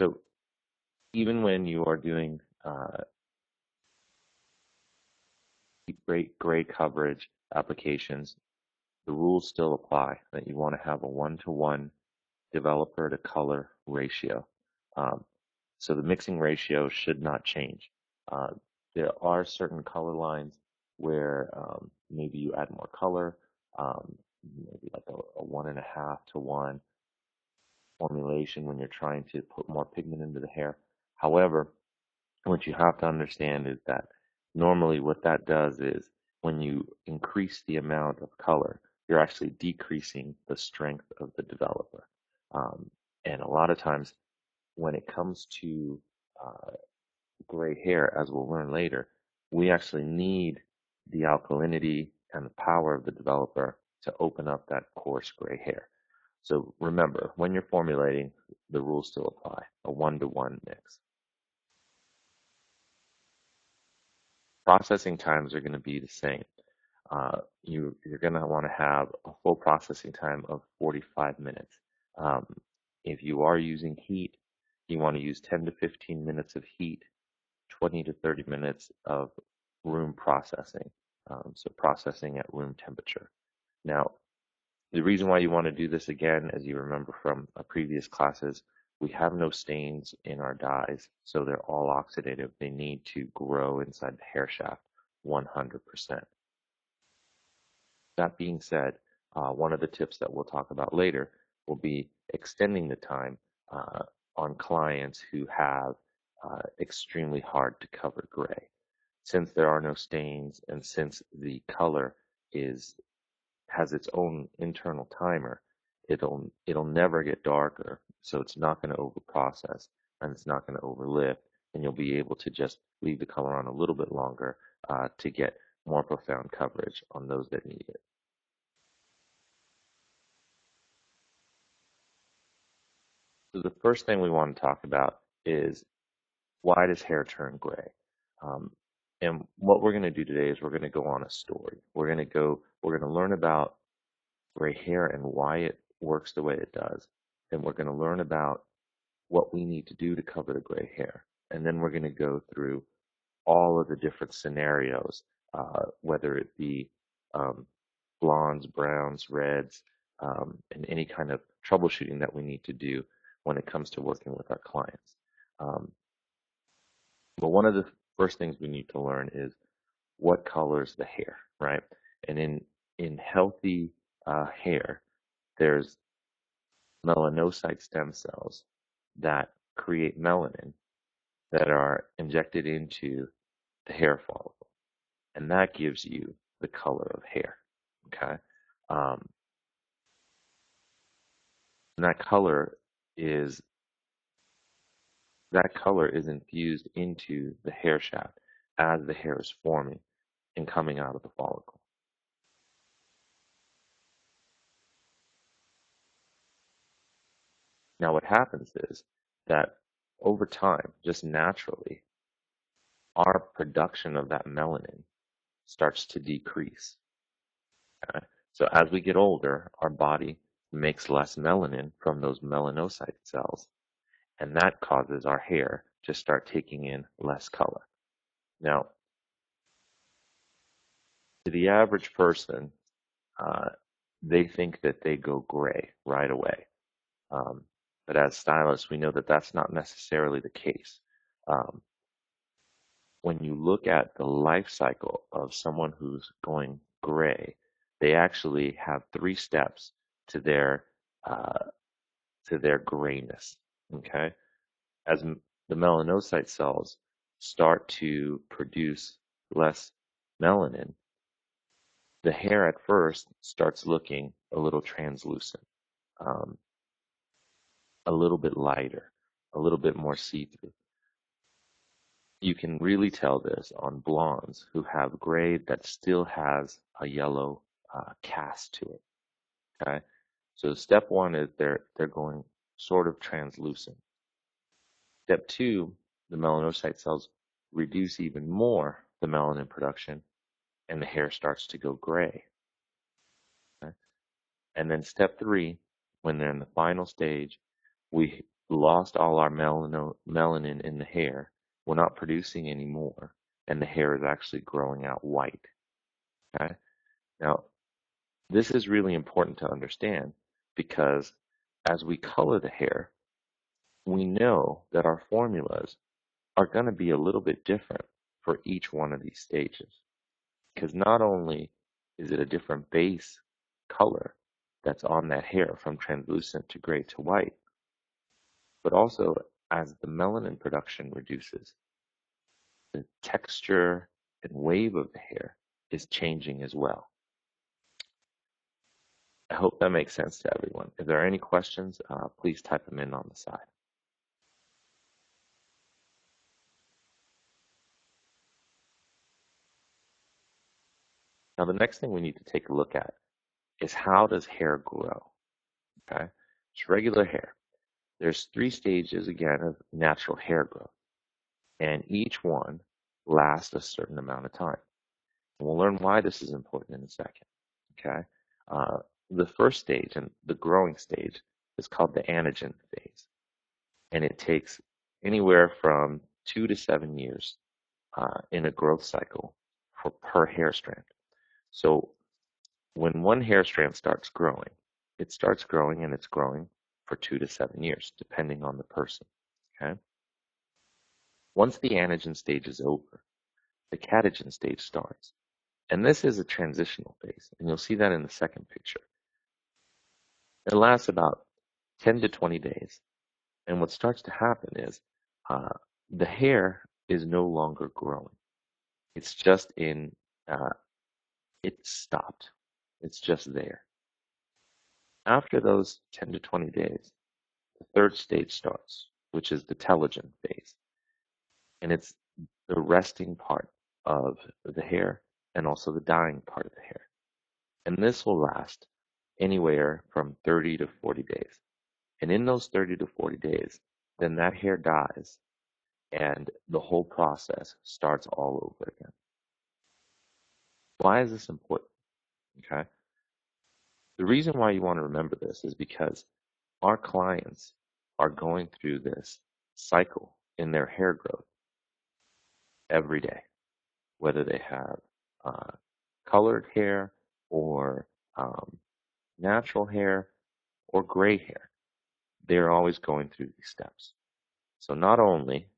So even when you are doing great gray coverage applications, the rules still apply that you want to have a one-to-one developer to color ratio. Um, so the mixing ratio should not change. Uh, there are certain color lines where maybe you add more color, maybe like a 1.5 to 1 formulation when you're trying to put more pigment into the hair. However, what you have to understand is that normally what that does is when you increase the amount of color, you're actually decreasing the strength of the developer. And a lot of times when it comes to uh, gray hair, as we'll learn later, we actually need the alkalinity and the power of the developer to open up that coarse gray hair. So remember, when you're formulating, the rules still apply, a one-to-one mix. Processing times are going to be the same. You're going to want to have a full processing time of 45 minutes. Um, if you are using heat, you want to use 10 to 15 minutes of heat, 20 to 30 minutes of room processing, so processing at room temperature. Now, the reason why you want to do this again, as you remember from previous classes, we have no stains in our dyes, so they're all oxidative. They need to grow inside the hair shaft 100%. That being said, one of the tips that we'll talk about later will be extending the time on clients who have extremely hard to cover gray. Since there are no stains and since the color has its own internal timer, it'll never get darker, so it's not going to overprocess and it's not going to overlift, and you'll be able to just leave the color on a little bit longer to get more profound coverage on those that need it. So the first thing we want to talk about is, why does hair turn gray? Um, and what we're going to do today is we're going to go on a story. We're going to learn about gray hair and why it works the way it does. And we're going to learn about what we need to do to cover the gray hair. And then we're going to go through all of the different scenarios, whether it be um, blondes, browns, reds, and any kind of troubleshooting that we need to do when it comes to working with our clients. Um, but one of the first things we need to learn is what colors the hair, right? And in healthy hair, there's melanocyte stem cells that create melanin that are injected into the hair follicle, and that gives you the color of hair. Okay, um, and is that color is infused into the hair shaft as the hair is forming and coming out of the follicle. Now, what happens is that over time, just naturally, our production of that melanin starts to decrease. Okay? So as we get older, our body makes less melanin from those melanocyte cells, and that causes our hair to start taking in less color. Now, to the average person, uh, they think that they go gray right away. Um, but as stylists, we know that that's not necessarily the case. Um, when you look at the life cycle of someone who's going gray, they actually have 3 steps to their uh, grayness. Okay, as the melanocyte cells start to produce less melanin, the hair at first starts looking a little translucent, um, a little bit lighter, a little bit more see-through. You can really tell this on blondes who have gray that still has a yellow cast to it. Okay, so step one is they're going sort of translucent. Step two, the melanocyte cells reduce even more the melanin production, and the hair starts to go gray. Okay? And then step three, when they're in the final stage, we lost all our melanin in the hair. We're not producing any more, and the hair is actually growing out white. Okay? Now, this is really important to understand because as we color the hair, we know that our formulas are going to be a little bit different for each one of these stages. Because not only is it a different base color that's on that hair from translucent to gray to white, but also as the melanin production reduces, the texture and wave of the hair is changing as well. I hope that makes sense to everyone. If there are any questions, please type them in on the side. Now, the next thing we need to take a look at is how does hair grow? Okay, it's regular hair. There's 3 stages again of natural hair growth, and each one lasts a certain amount of time. And we'll learn why this is important in a second. Okay, the first stage and the growing stage is called the anagen phase, and it takes anywhere from 2 to 7 years in a growth cycle per hair strand. So when one hair strand starts growing, it starts growing and it's growing for 2 to 7 years, depending on the person. Okay. Once the anagen stage is over, the catagen stage starts. And this is a transitional phase, and you'll see that in the second picture. It lasts about 10 to 20 days. And what starts to happen is the hair is no longer growing. It's just it's stopped. It's just there. After those 10 to 20 days, the third stage starts, which is the telogen phase. And it's the resting part of the hair and also the dying part of the hair. And this will last anywhere from 30 to 40 days. And in those 30 to 40 days, then that hair dies and the whole process starts all over again. Why is this important? Okay. The reason why you want to remember this is because our clients are going through this cycle in their hair growth every day, whether they have colored hair or natural hair or gray hair. They're always going through these steps. So not only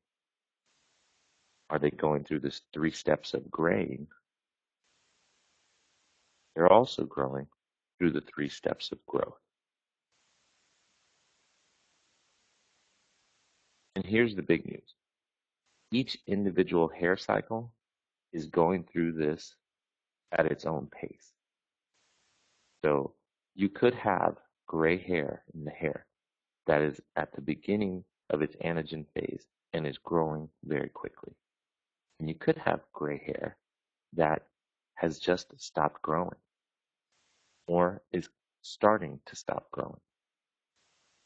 are they going through this 3 steps of graying, they're also growing through the 3 steps of growth. And here's the big news. Each individual hair cycle is going through this at its own pace. So you could have gray hair in the hair that is at the beginning of its anagen phase and is growing very quickly. And you could have gray hair that has just stopped growing or is starting to stop growing.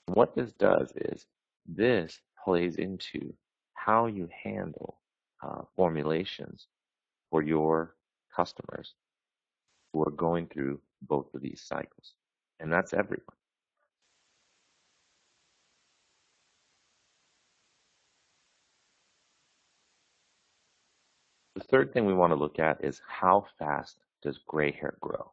And what this does is this plays into how you handle formulations for your customers who are going through both of these cycles. And that's everyone. The third thing we want to look at is how fast does gray hair grow?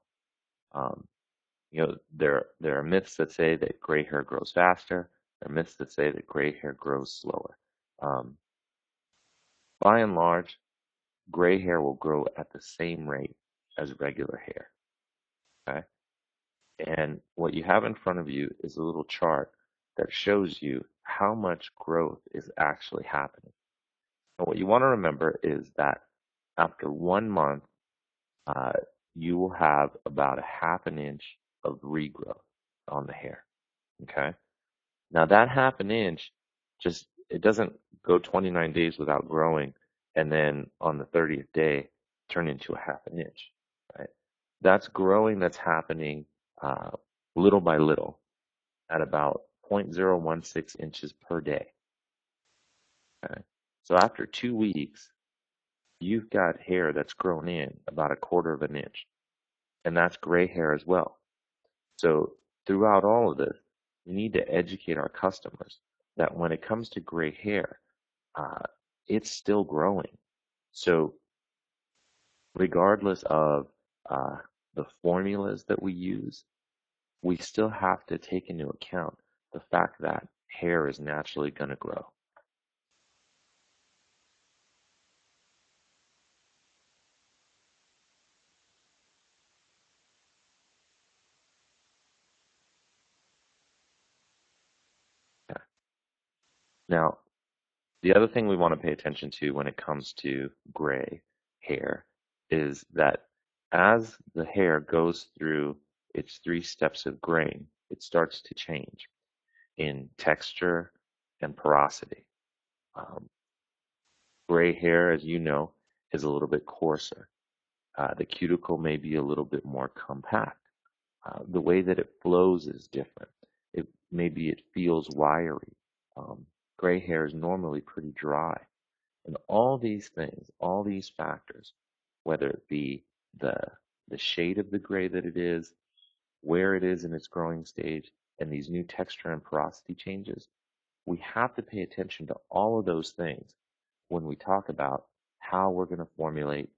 There are myths that say that gray hair grows faster. There are myths that say that gray hair grows slower. By and large, gray hair will grow at the same rate as regular hair. Okay? And what you have in front of you is a little chart that shows you how much growth is actually happening. And what you want to remember is that after 1 month, you will have about a half an inch of regrowth on the hair. Okay. Now that half an inch it doesn't go 29 days without growing and then on the 30th day turn into a half an inch, right? That's growing that's happening little by little at about 0.016 inches per day. Okay. So after 2 weeks, you've got hair that's grown in about 1/4 of an inch, and that's gray hair as well. So throughout all of this, we need to educate our customers that when it comes to gray hair, uh, it's still growing. So regardless of uh, the formulas that we use, we still have to take into account the fact that hair is naturally going to grow. Yeah. Now, the other thing we want to pay attention to when it comes to gray hair is that as the hair goes through its 3 steps of graying, it starts to change in texture and porosity. Um, Gray hair, as you know, is a little bit coarser. The cuticle may be a little bit more compact. The way that it flows is different. Maybe it feels wiry. Gray hair is normally pretty dry. And all these things, all these factors, whether it be the the shade of the gray that it is, where it is in its growing stage, and these new texture and porosity changes, we have to pay attention to all of those things when we talk about how we're going to formulate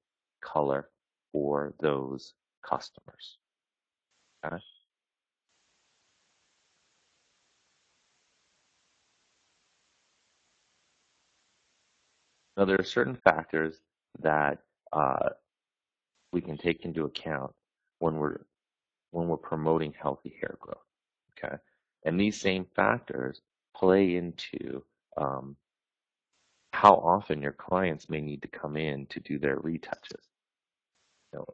color for those customers. Okay? Now, there are certain factors that uh, we can take into account when we're promoting healthy hair growth. Okay, and these same factors play into how often your clients may need to come in to do their retouches. You know,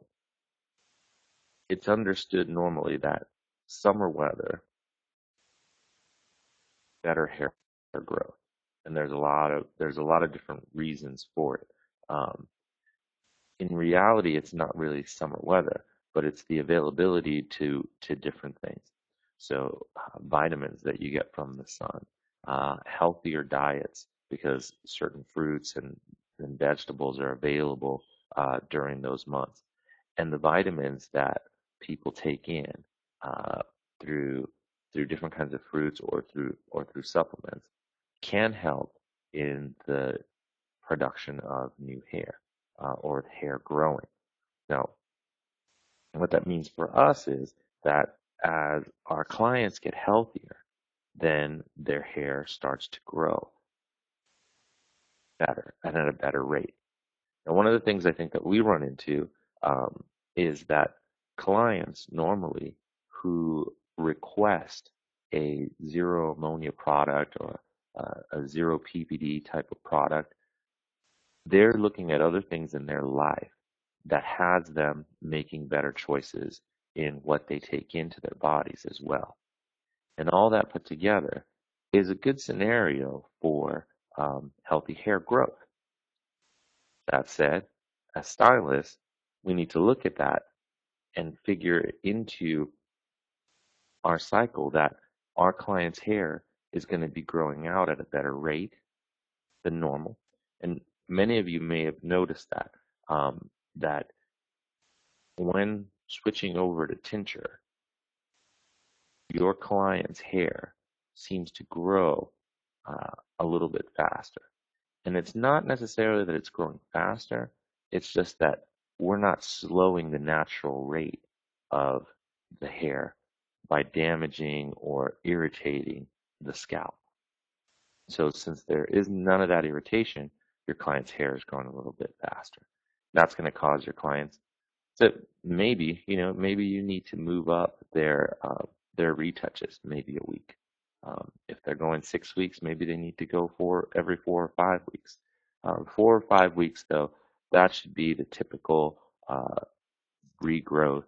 it's understood normally that summer weather better hair growth, and there's a lot of different reasons for it. Um, in reality, it's not really summer weather, but it's the availability to different things. So vitamins that you get from the sun, healthier diets because certain fruits and vegetables are available during those months, and the vitamins that people take in uh, through through different kinds of fruits or through supplements can help in the production of new hair or hair growing. Now, what that means for us is that as our clients get healthier, then their hair starts to grow better and at a better rate. And one of the things I think that we run into is that clients normally who request a zero ammonia product or a zero PPD type of product, they're looking at other things in their life that has them making better choices in what they take into their bodies as well. And all that put together is a good scenario for healthy hair growth. That said, as stylists, we need to look at that and figure into our cycle that our client's hair is going to be growing out at a better rate than normal. And many of you may have noticed that when switching over to tincture, your client's hair seems to grow a little bit faster. And it's not necessarily that it's growing faster, it's just that we're not slowing the natural rate of the hair by damaging or irritating the scalp. So since there is none of that irritation, your client's hair is growing a little bit faster. That's going to cause your clients so maybe you need to move up their retouches maybe a week. If they're going 6 weeks, maybe they need to go for every 4 or 5 weeks. 4 or 5 weeks though, that should be the typical regrowth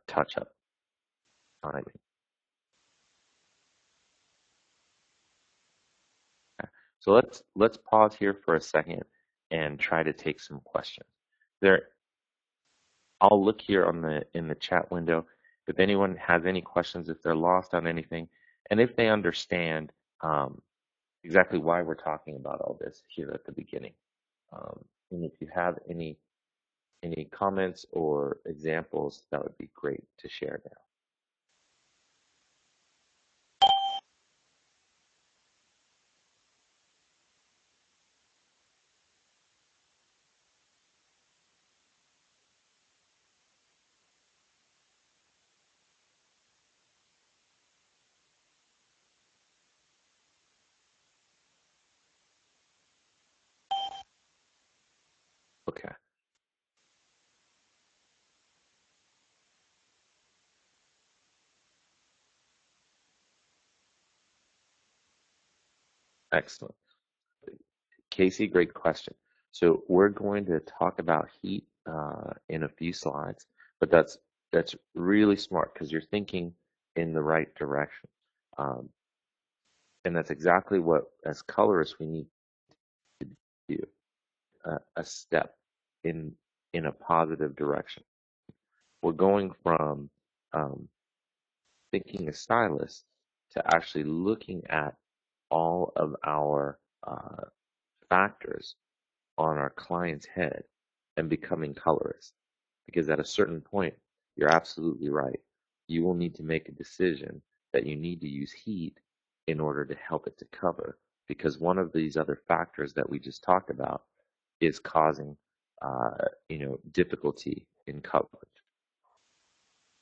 touch-up timing. So let's pause here for a second and try to take some questions. There I'll look here in the chat window if anyone has any questions, if they're lost on anything, and if they understand exactly why we're talking about all this here at the beginning. And if you have any comments or examples, that would be great to share now. Okay, excellent. Casey, great question. So we're going to talk about heat in a few slides, but that's really smart because you're thinking in the right direction. Um, and that's exactly what, as colorists, we need to do, a step in in a positive direction. We're going from um, thinking as stylists to actually looking at all of our factors on our client's head and becoming colorists. Because at a certain point, you're absolutely right. You will need to make a decision that you need to use heat in order to help it to cover. Because one of these other factors that we just talked about is causing, difficulty in coverage.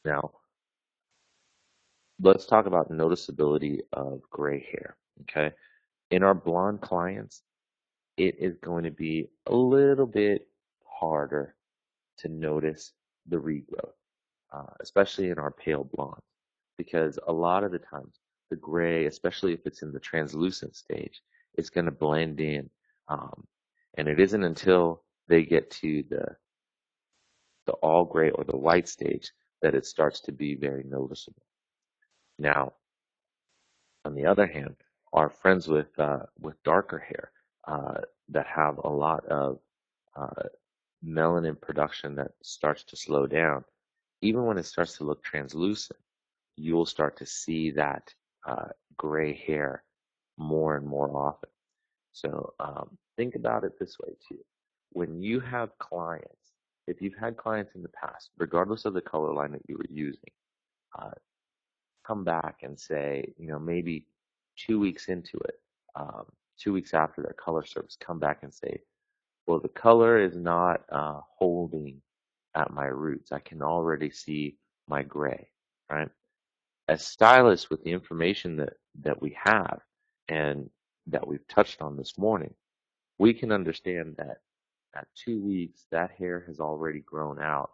Now, let's talk about noticeability of gray hair. Okay. In our blonde clients, it is going to be a little bit harder to notice the regrowth, especially in our pale blondes, because a lot of the times the gray, especially if it's in the translucent stage, it's going to blend in. Um, and it isn't until they get to the all gray or the white stage that it starts to be very noticeable. Now, on the other hand, our friends with darker hair that have a lot of uh, melanin production that starts to slow down, even when it starts to look translucent, you'll start to see that gray hair more and more often. So think about it this way too. When you have clients, if you've had clients in the past, regardless of the color line that you were using, uh, come back and say, maybe 2 weeks into it, 2 weeks after their color service, come back and say, well, the color is not holding at my roots. I can already see my gray, right? As stylists, with the information that we have and that we've touched on this morning, we can understand that at 2 weeks, that hair has already grown out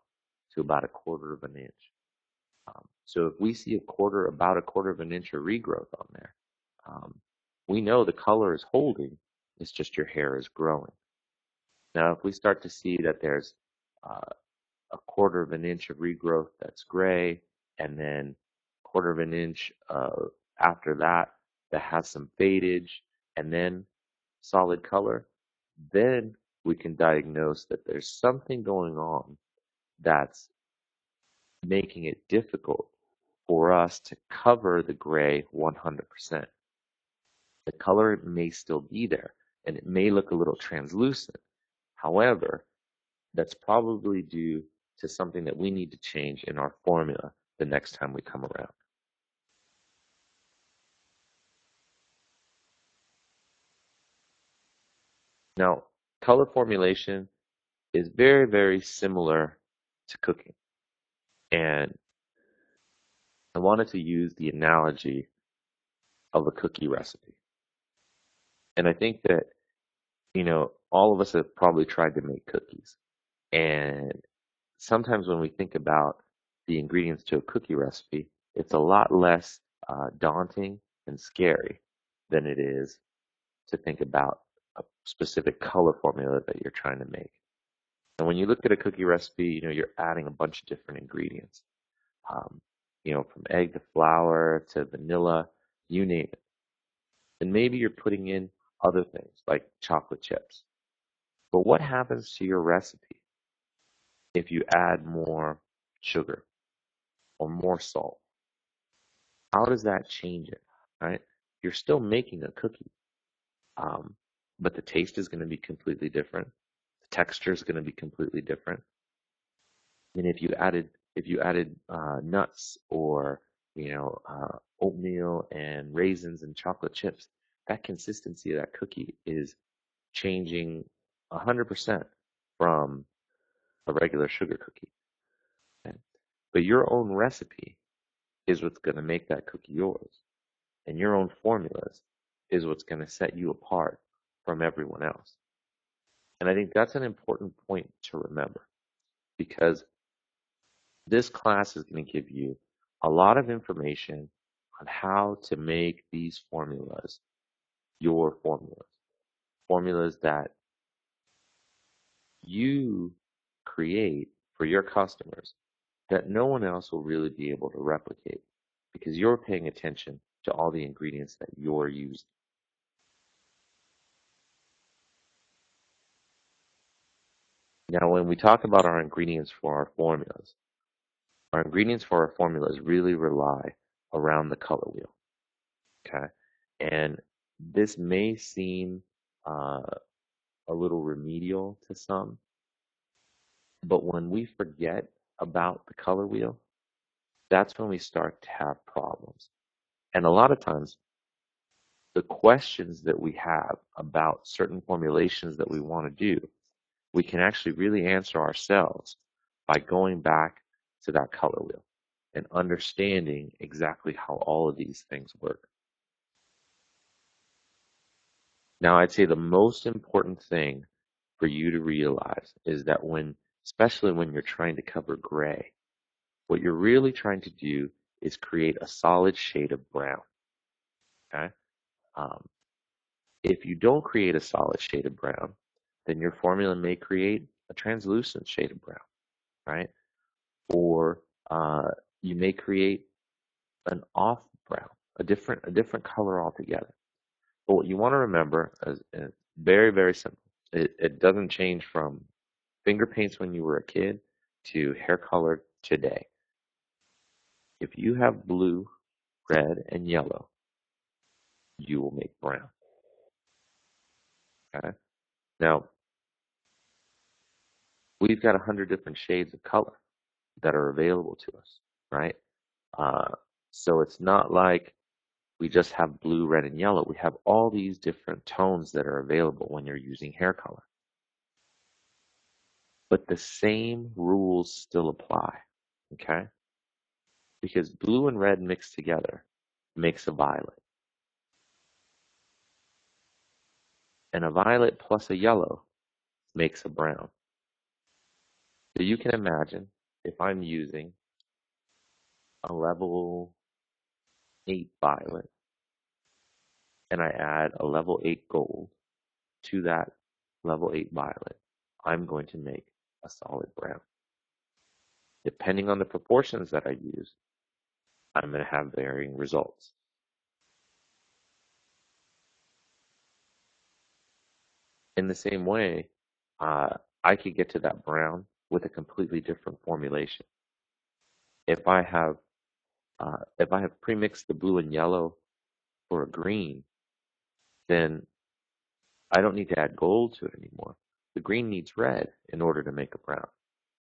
to about a quarter of an inch. So if we see about a quarter of an inch of regrowth on there, um, we know the color is holding. It's just your hair is growing. Now, if we start to see that there's uh, a quarter of an inch of regrowth that's gray, and then quarter of an inch after that that has some fadage, and then solid color, then we can diagnose that there's something going on that's making it difficult for us to cover the gray 100%. The color may still be there and it may look a little translucent. However, that's probably due to something that we need to change in our formula the next time we come around. Now, color formulation is very, very similar to cooking. And I wanted to use the analogy of a cookie recipe. And I think that, all of us have probably tried to make cookies. And sometimes when we think about the ingredients to a cookie recipe, it's a lot less daunting and scary than it is to think about a specific color formula that you're trying to make. And when you look at a cookie recipe, you're adding a bunch of different ingredients. Um, from egg to flour to vanilla, you name it. And maybe you're putting in other things like chocolate chips. But what happens to your recipe if you add more sugar or more salt? How does that change it, right? You're still making a cookie, um, but the taste is going to be completely different. The texture is going to be completely different. And if you added nuts or oatmeal and raisins and chocolate chips, that consistency of that cookie is changing 100% from a regular sugar cookie. Okay? But your own recipe is what's going to make that cookie yours, and your own formulas is what's going to set you apart from everyone else. And I think that's an important point to remember because this class is going to give you a lot of information on how to make these formulas your formulas, formulas that you create for your customers that no one else will really be able to replicate because you're paying attention to all the ingredients that you're using. Now, when we talk about our ingredients for our ingredients for our formulas really rely around the color wheel. Okay. And this may seem uh, a little remedial to some, but when we forget about the color wheel, that's when we start to have problems. And a lot of times, the questions that we have about certain formulations that we want to do, we can actually really answer ourselves by going back to that color wheel and understanding exactly how all of these things work. Now, I'd say the most important thing for you to realize is that especially when you're trying to cover gray, what you're really trying to do is create a solid shade of brown. Okay? Um, if you don't create a solid shade of brown, then your formula may create a translucent shade of brown, right? Or you may create an off brown, a different color altogether. But what you want to remember is very, very simple. It doesn't change from finger paints when you were a kid to hair color today. If you have blue, red, and yellow, you will make brown. Okay? Now, we've got 100 different shades of color that are available to us, right? Uh, so it's not like we just have blue, red, and yellow. We have all these different tones that are available when you're using hair color. But the same rules still apply, okay? Because blue and red mixed together makes a violet. And a violet plus a yellow makes a brown. So you can imagine if I'm using a level 8 violet and I add a level 8 gold to that level 8 violet, I'm going to make a solid brown. Depending on the proportions that I use, I'm going to have varying results. In the same way, I could get to that brown with a completely different formulation. If I have premixed the blue and yellow for a green, then I don't need to add gold to it anymore. The green needs red in order to make a brown,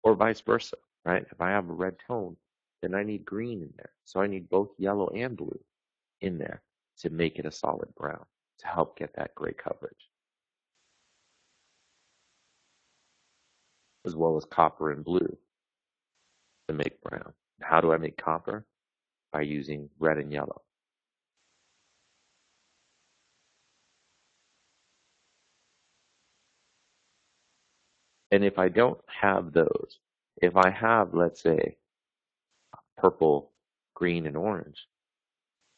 or vice versa, right? If I have a red tone, then I need green in there. So I need both yellow and blue in there to make it a solid brown to help get that gray coverage, as well as copper and blue to make brown. How do I make copper? By using red and yellow. And if I don't have those, if I have, let's say, purple, green, and orange,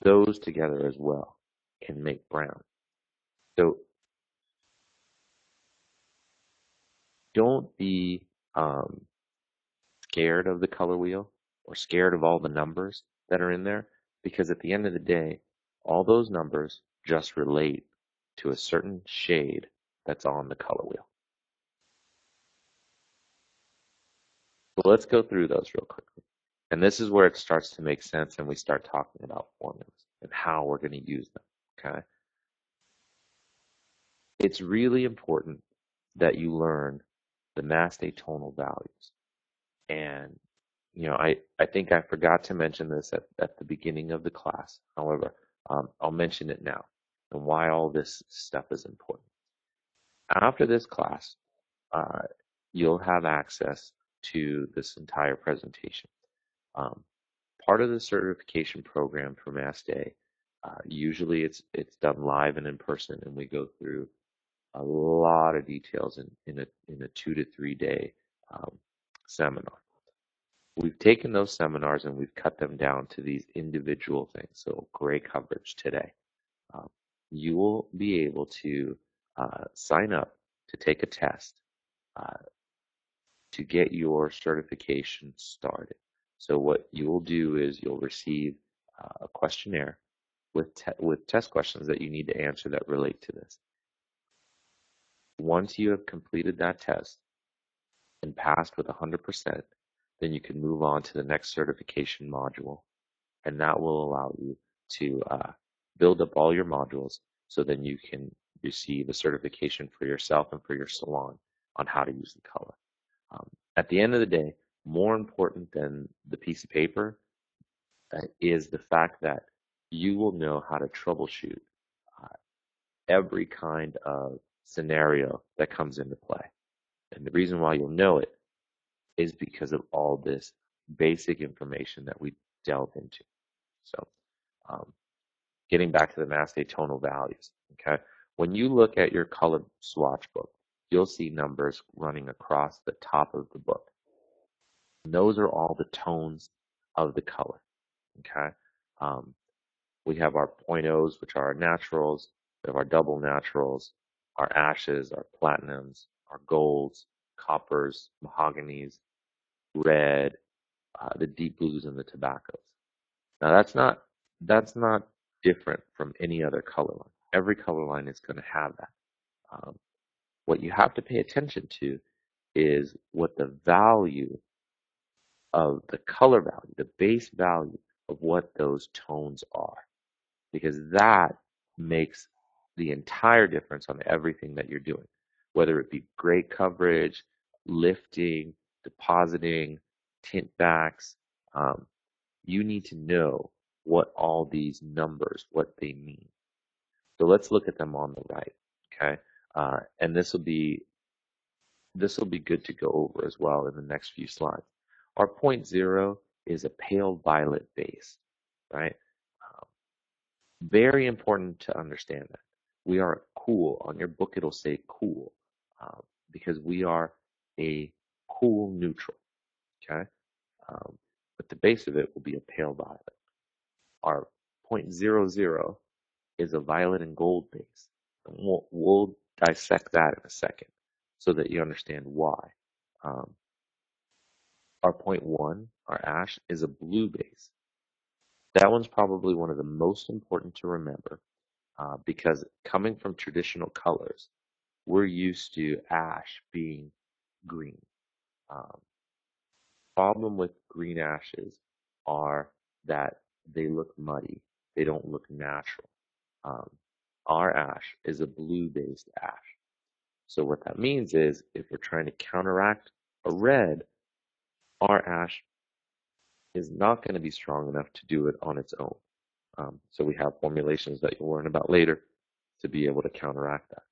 those together as well can make brown. So don't be scared of the color wheel or scared of all the numbers that are in there because at the end of the day, all those numbers just relate to a certain shade that's on the color wheel. So let's go through those real quickly. And this is where it starts to make sense and we start talking about formulas and how we're going to use them. Okay. It's really important that you learn the Mastey tonal values. And, I think I forgot to mention this at the beginning of the class. However, I'll mention it now and why all this stuff is important. After this class, uh, you'll have access to this entire presentation. Um, Part of the certification program for Mastey, usually it's done live and in person, and we go through a lot of details in a 2 to 3 day um, seminar. We've taken those seminars and we've cut them down to these individual things. So gray coverage today. Um, you will be able to sign up to take a test uh, to get your certification started. So what you will do is you'll receive a questionnaire with test questions that you need to answer that relate to this. Once you have completed that test and passed with 100%, then you can move on to the next certification module, and that will allow you to build up all your modules so then you can receive a certification for yourself and for your salon on how to use the color. At the end of the day, more important than the piece of paper is the fact that you will know how to troubleshoot uh, every kind of scenario that comes into play. And the reason why you'll know it is because of all this basic information that we delve into. So, um, getting back to the Mastey tonal values, okay? When you look at your color swatch book, you'll see numbers running across the top of the book. And those are all the tones of the color, okay? Um, we have our point O's, which are our naturals. We have our double naturals, our ashes, our platinums, our golds, coppers, mahoganies, red, the deep blues, and the tobaccos. Now that's not different from any other color line. Every color line is going to have that. Um, what you have to pay attention to is what the value of the color value, the base value of what those tones are, because that makes the entire difference on everything that you're doing, whether it be gray coverage, lifting, depositing, tint backs. You need to know what all these numbers, what they mean. So let's look at them on the right, okay? And this will be good to go over as well in the next few slides. Our point zero is a pale violet base, right? Um, Very important to understand that. We are cool. On your book, it'll say cool um, because we are a cool neutral, okay? Um, but the base of it will be a pale violet. Our point zero zero is a violet and gold base. And we'll dissect that in a second so that you understand why. Um, our point one, our ash, is a blue base. That one's probably one of the most important to remember because coming from traditional colors, we're used to ash being green. Um, problem with green ashes are that they look muddy. They don't look natural. Um, our ash is a blue-based ash. So what that means is if we're trying to counteract a red, our ash is not going to be strong enough to do it on its own. So we have formulations that you'll learn about later to be able to counteract that.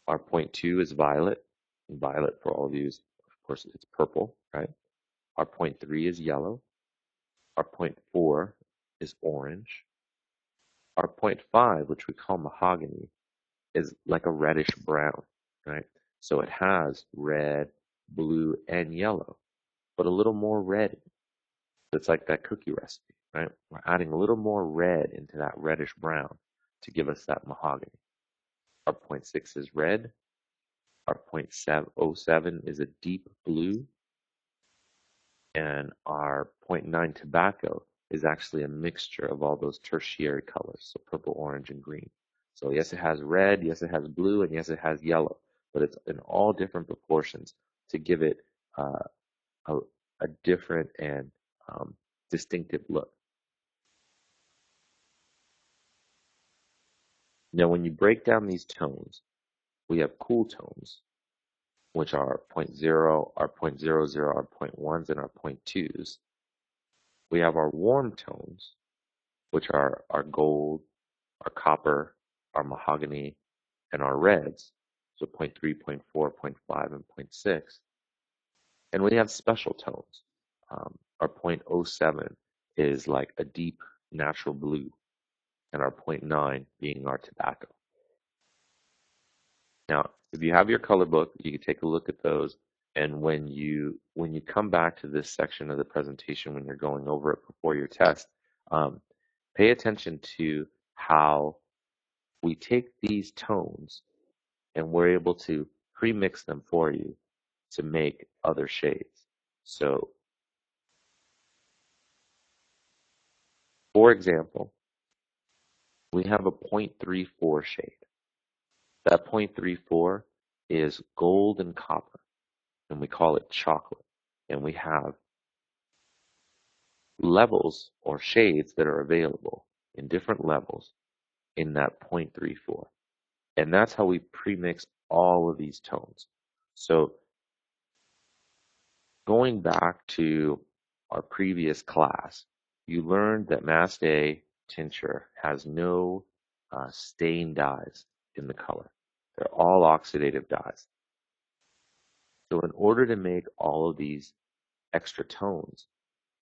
Our point two is violet. And violet for all of you is, of course, it's purple, right? Our point three is yellow. Our point four is orange. Our point five, which we call mahogany, is like a reddish brown, right? So it has red, blue, and yellow, but a little more red. It's like that cookie recipe, right? We're adding a little more red into that reddish brown to give us that mahogany. Our point six is red. Our point 07 is a deep blue. And our point nine tobacco is actually a mixture of all those tertiary colors, so purple, orange, and green. So yes, it has red, yes, it has blue, and yes, it has yellow, but it's in all different proportions to give it uh, a, a different and distinctive look. Now, when you break down these tones, we have cool tones, which are our point 0, our point 00, our point 1s, and our point 2s. We have our warm tones, which are our gold, our copper, our mahogany, and our reds, so point 0.3, point 0.4, point 0.5, and point 0.6. And we have special tones. Our point 0.07 is like a deep natural blue, and our point 0.9 being our tobacco. Now, if you have your color book, you can take a look at those. And when you come back to this section of the presentation, when you're going over it before your test, pay attention to how we take these tones and we're able to pre-mix them for you to make other shades. So, for example, we have a 0.34 shade. That 0.34 is gold and copper, and we call it chocolate. And we have levels or shades that are available in different levels in that 0.34. And that's how we premix all of these tones. So going back to our previous class, you learned that Mastey tincture has no stain dyes in the color. They're all oxidative dyes. So in order to make all of these extra tones,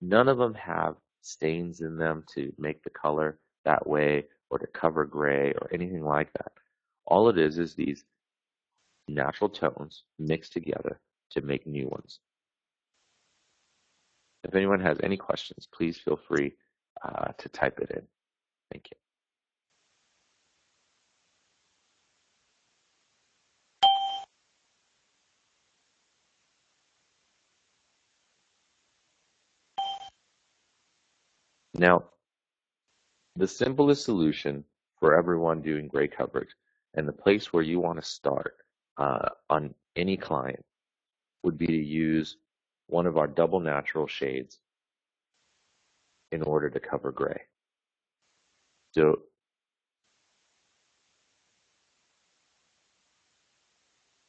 none of them have stains in them to make the color that way or to cover gray or anything like that. All it is these natural tones mixed together to make new ones. If anyone has any questions, please feel free to type it in. Thank you. Now, the simplest solution for everyone doing gray coverage and the place where you want to start on any client would be to use one of our double natural shades in order to cover gray. So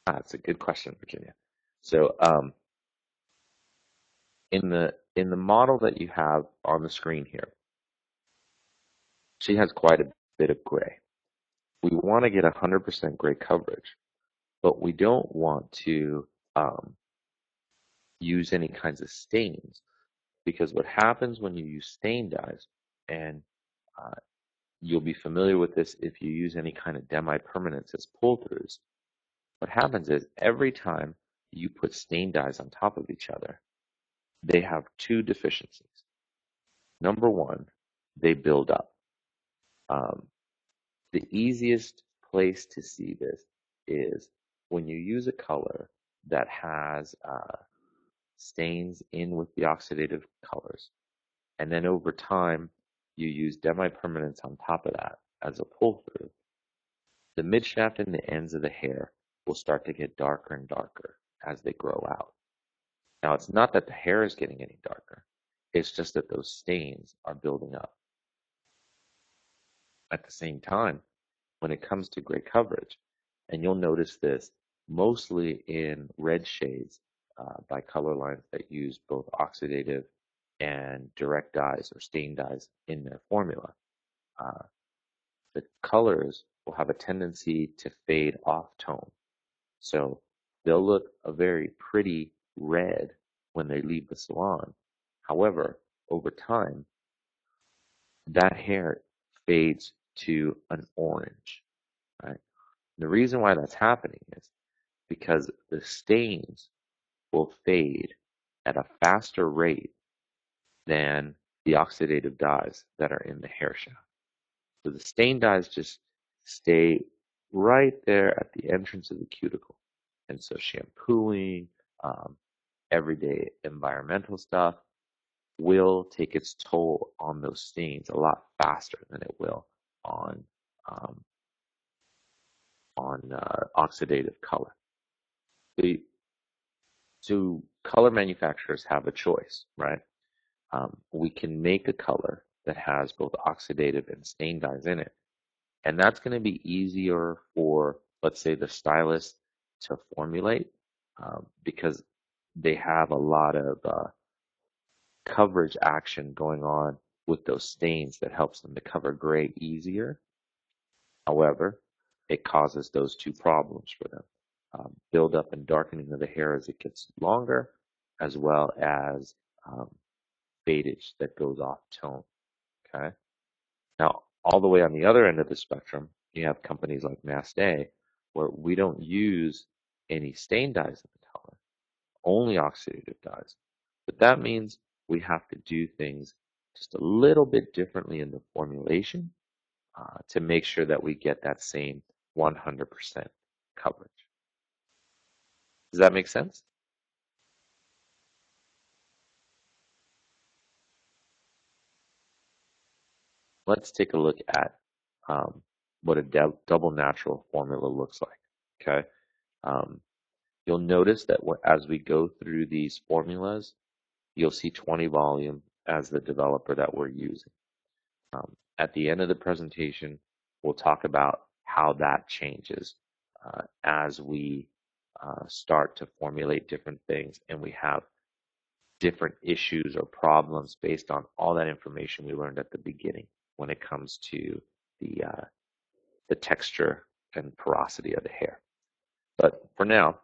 that's a good question, Virginia. So in the model that you have on the screen here, she has quite a bit of gray. We want to get 100% gray coverage, but we don't want to use any kinds of stains, because what happens when you use stain dyes, and uh, you'll be familiar with this if you use any kind of demi-permanents as pull-throughs, what happens is every time you put stain dyes on top of each other, they have two deficiencies. Number one, they build up. The easiest place to see this is when you use a color that has stains in with the oxidative colors, and then over time you use demi-permanents on top of that as a pull-through. The midshaft and the ends of the hair will start to get darker and darker as they grow out. Now, it's not that the hair is getting any darker, it's just that those stains are building up. At the same time, when it comes to gray coverage, and you'll notice this mostly in red shades by color lines that use both oxidative and direct dyes or stain dyes in their formula, the colors will have a tendency to fade off tone. So they'll look a very pretty red when they leave the salon. However, over time, that hair fades to an orange, right? The reason why that's happening is because the stains will fade at a faster rate than the oxidative dyes that are in the hair shaft. So the stain dyes just stay right there at the entrance of the cuticle. And so shampooing, everyday environmental stuff will take its toll on those stains a lot faster than it will on oxidative color. So color manufacturers have a choice, right? We can make a color that has both oxidative and stain dyes in it, and that's going to be easier for, let's say, the stylist to formulate because they have a lot of coverage action going on with those stains that helps them to cover gray easier. However, it causes those two problems for them. Buildup and darkening of the hair as it gets longer, as well as fadage that goes off tone. Okay. Now, all the way on the other end of the spectrum, you have companies like Mastey where we don't use any stain dyes in the color, only oxidative dyes. But that means we have to do things just a little bit differently in the formulation to make sure that we get that same 100% coverage. Does that make sense? Let's take a look at what a double natural formula looks like. Okay, you'll notice that as we go through these formulas, you'll see 20 volume as the developer that we're using. At the end of the presentation, we'll talk about how that changes as we start to formulate different things and we have different issues or problems based on all that information we learned at the beginning when it comes to the texture and porosity of the hair. But for now,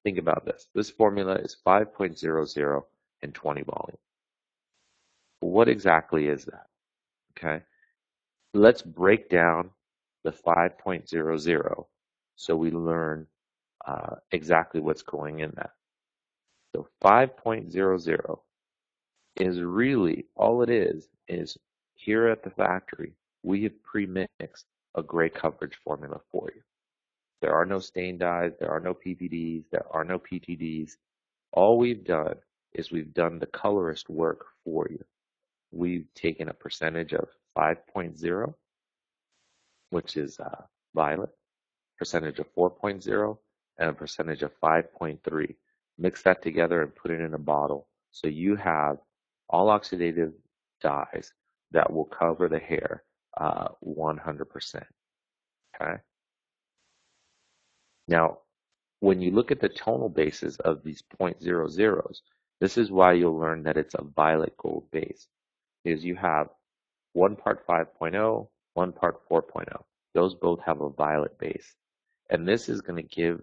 think about this. This formula is 5.00 and 20 volume. What exactly is that? Okay, let's break down the 5.00 so we learn exactly what's going in that. So 5.00 is really all it is here at the factory, we have pre-mixed a gray coverage formula for you. There are no stain dyes, there are no PPDs, there are no PTDs. All we've done is we've done the colorist work for you. We've taken a percentage of 5.0, which is violet, percentage of 4.0, and a percentage of 5.3. Mix that together and put it in a bottle so you have all oxidative dyes that will cover the hair 100%. Okay? Now, when you look at the tonal bases of these 0.00s, this is why you'll learn that it's a violet gold base, because you have 1 part 5.0, 1 part 4.0. Those both have a violet base. And this is going to give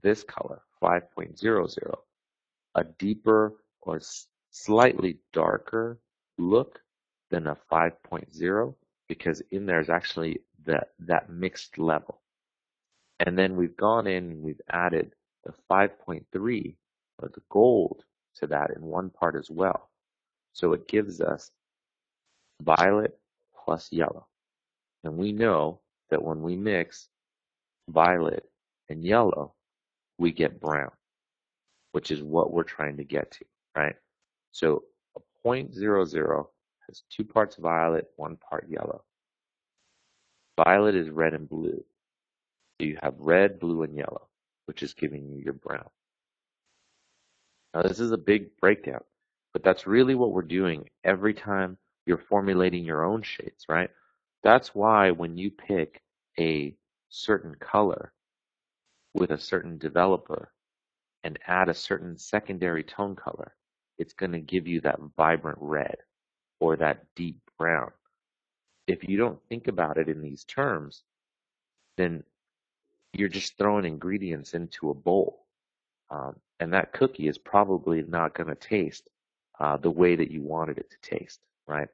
this color, 5.00, a deeper or slightly darker look than a 5.0 because in there is actually that mixed level. And then we've gone in and we've added the 5.3 or the gold to that in one part as well. So it gives us violet plus yellow. And we know that when we mix violet and yellow, we get brown, which is what we're trying to get to, right? So a 0.00 has 2 parts violet, 1 part yellow. Violet is red and blue. So you have red, blue, and yellow, which is giving you your brown. Now this is a big breakdown, but that's really what we're doing every time you're formulating your own shades, right? That's why when you pick a certain color with a certain developer and add a certain secondary tone color, it's going to give you that vibrant red or that deep brown. If you don't think about it in these terms, then you're just throwing ingredients into a bowl. And that cookie is probably not going to taste the way that you wanted it to taste, right?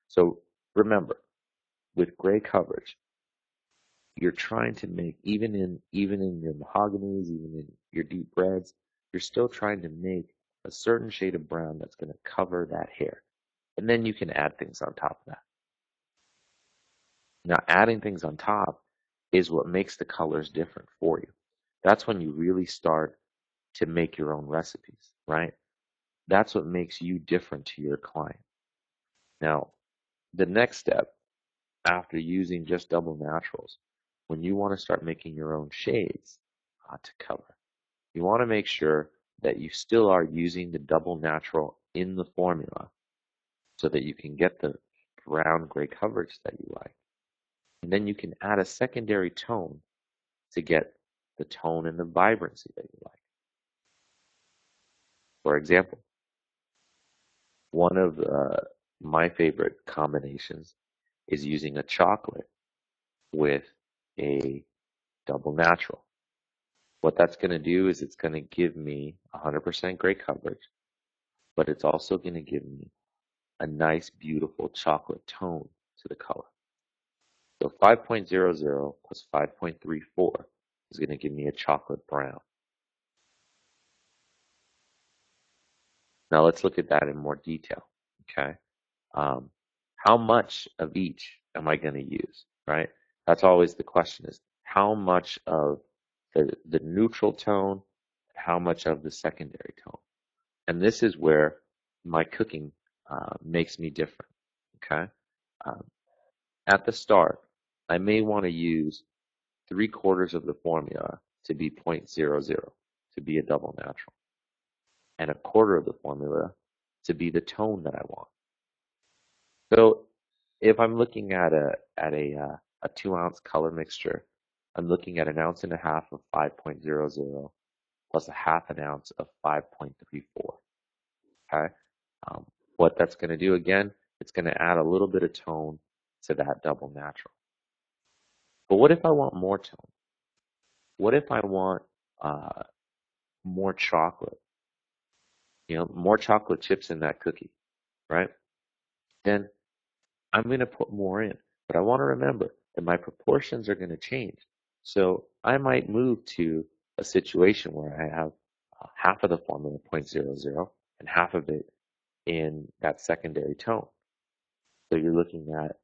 So remember, with gray coverage, you're trying to make, even in your mahoganies, even in your deep reds, you're still trying to make a certain shade of brown that's going to cover that hair. And then you can add things on top of that. Now, adding things on top is what makes the colors different for you. That's when you really start to make your own recipes, right? That's what makes you different to your client. Now, the next step after using just double naturals, when you want to start making your own shades to cover, you want to make sure that you still are using the double natural in the formula so that you can get the brown gray coverage that you like. And then you can add a secondary tone to get the tone and the vibrancy that you like. For example, one of my favorite combinations is using a chocolate with a double natural. What that's going to do is it's going to give me 100% gray coverage, but it's also going to give me a nice, beautiful chocolate tone to the color. So 5.00 plus 5.34 is going to give me a chocolate brown. Now let's look at that in more detail. Okay. Um, how much of each am I going to use, right? That's always the question, is how much of the neutral tone, how much of the secondary tone. And this is where my cooking makes me different, okay? Um, at the start, I may want to use 3/4 of the formula to be 0.00, to be a double natural, and 1/4 of the formula to be the tone that I want. So if I'm looking at a 2-ounce color mixture, I'm looking at 1.5 ounces of 5.00 plus a 1/2 ounce of 5.34. Okay, um, what that's going to do again, it's going to add a little bit of tone to that double natural. But what if I want more tone? What if I want uh, more chocolate? More chocolate chips in that cookie, right? Then I'm going to put more in. But I want to remember that my proportions are going to change. So I might move to a situation where I have half of the formula 0.00 and half of it in that secondary tone. So you're looking at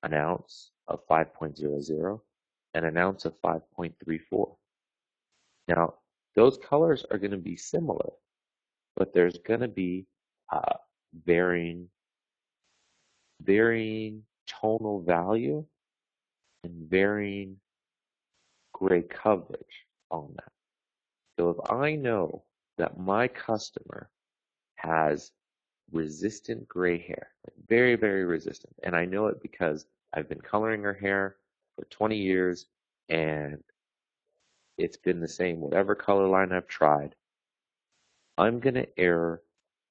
1 ounce of 5.00 and 1 ounce of 5.34. Now, those colors are going to be similar, but there's going to be uh, varying tonal value and varying gray coverage on that. So if I know that my customer has resistant gray hair, like very, very resistant, and I know it because I've been coloring her hair for 20 years and it's been the same, whatever color line I've tried, I'm going to err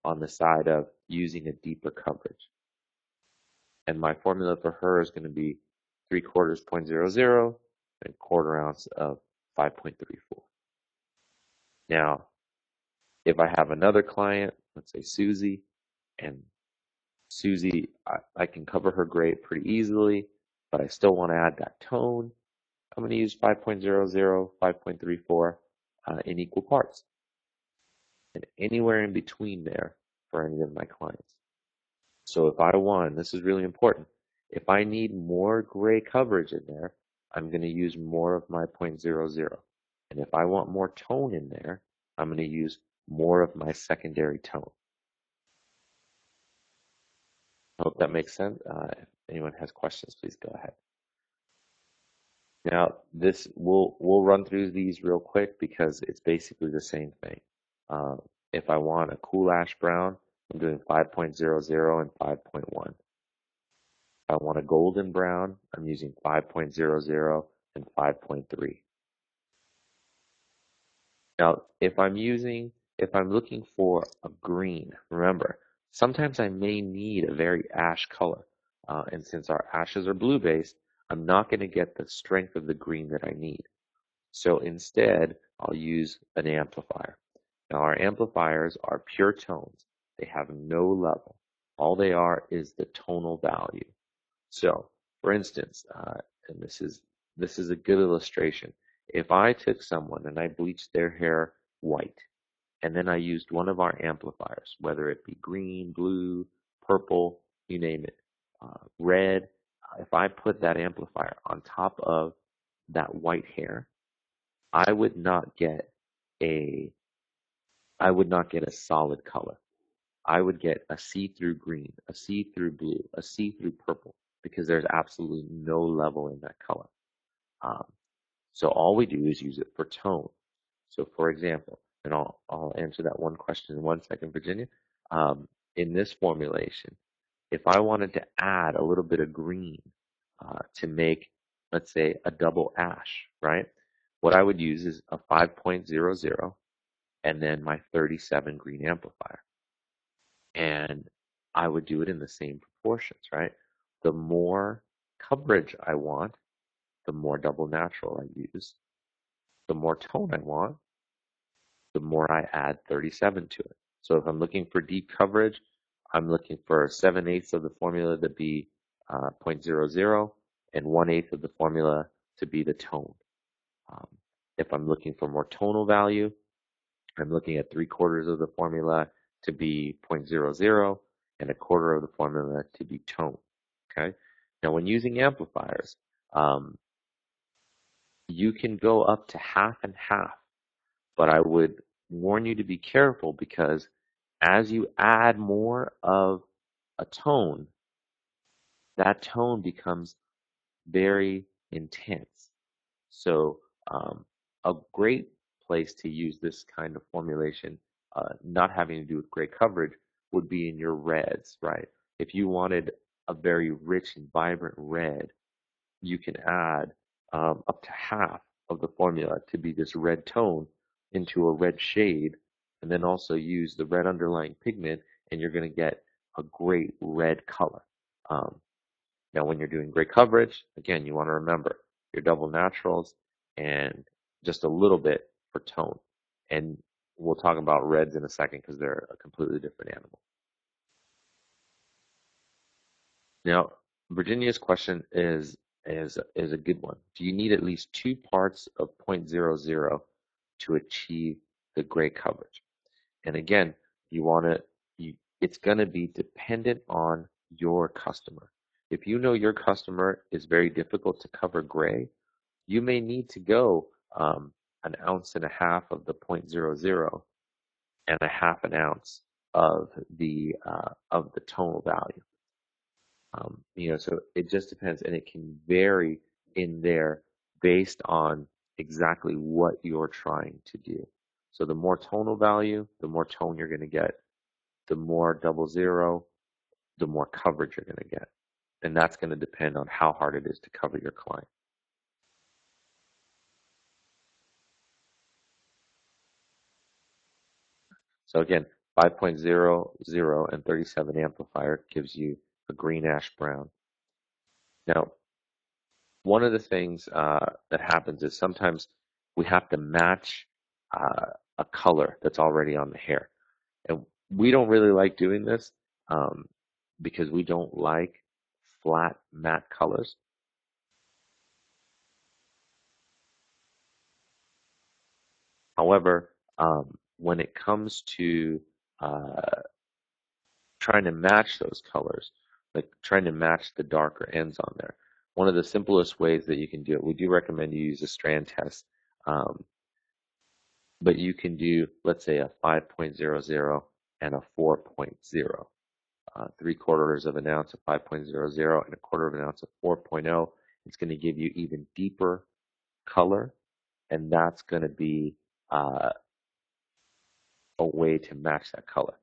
on the side of using a deeper coverage. And my formula for her is going to be 3/4 0.00 and 1/4 ounce of 5.34. Now, if I have another client, let's say Susie, and Susie, I can cover her gray pretty easily, but I still want to add that tone, I'm going to use 5.00, 5.34 in equal parts, and anywhere in between there for any of my clients. So if I want, this is really important, if I need more gray coverage in there, I'm going to use more of my 0.00. And if I want more tone in there, I'm going to use more of my secondary tone. I hope that makes sense. If anyone has questions, please go ahead. Now, this we'll run through these real quick because it's basically the same thing. If I want a cool ash brown, I'm doing 5.00 and 5.1. If I want a golden brown, I'm using 5.00 and 5.3. Now, if I'm looking for a green, remember, sometimes I may need a very ash color. And since our ashes are blue based, I'm not going to get the strength of the green that I need. So instead, I'll use an amplifier. Now, our amplifiers are pure tones. They have no level. All they are is the tonal value. So, for instance, and this is a good illustration. If I took someone and I bleached their hair white, and then I used one of our amplifiers, whether it be green, blue, purple, you name it, red, if I put that amplifier on top of that white hair, I would not get a solid color. I would get a see-through green, a see-through blue, a see-through purple, because there's absolutely no level in that color. So all we do is use it for tone. So for example, and I'll answer that one question in 1 second, Virginia. In this formulation, if I wanted to add a little bit of green to make, let's say, a double ash, right? What I would use is a 5.00 and then my 37 green amplifier. And I would do it in the same proportions, right? The more coverage I want, the more double natural I use. The more tone I want, the more I add 37 to it. So if I'm looking for deep coverage, I'm looking for 7/8 of the formula to be 0.00 and 1/8 of the formula to be the tone. Um, If I'm looking for more tonal value, I'm looking at 3/4 of the formula to be 0.00 and 1/4 of the formula to be tone. Okay. Now, when using amplifiers, um, you can go up to half and half, but I would warn you to be careful because as you add more of a tone, that tone becomes very intense. So, a great place to use this kind of formulation, not having to do with gray coverage, would be in your reds, right? If you wanted a very rich and vibrant red, you can add up to half of the formula to be this red tone into a red shade, and then also use the red underlying pigment, and you're going to get a great red color. Um, Now, when you're doing gray coverage, again, you want to remember your double naturals and just a little bit for tone. And we'll talk about reds in a second because they're a completely different animal. Now, Virginia's question is a good one. Do you need at least 2 parts of 0.00 to achieve the gray coverage? And again, you want to, it's going to be dependent on your customer. If you know your customer is very difficult to cover gray, you may need to go 1.5 ounces of the 0.00 and 1/2 ounce of the tonal value. So it just depends, and it can vary in there based on exactly what you're trying to do. So the more tonal value, the more tone you're going to get. The more 00, the more coverage you're going to get. And that's going to depend on how hard it is to cover your client. So again, 5.00 and 37 amplifier gives you a green ash brown. Now, one of the things that happens is sometimes we have to match a color that's already on the hair. And we don't really like doing this um, because we don't like flat matte colors. However, when it comes to uh, trying to match those colors, like trying to match the darker ends on there, one of the simplest ways that you can do it, we do recommend you use a strand test, um, but you can do, let's say, a 5.00 and a 4.0. 3/4 of an ounce of 5.00 and 1/4 of an ounce of 4.0. It's going to give you even deeper color, and that's going to be uh, a way to match that color.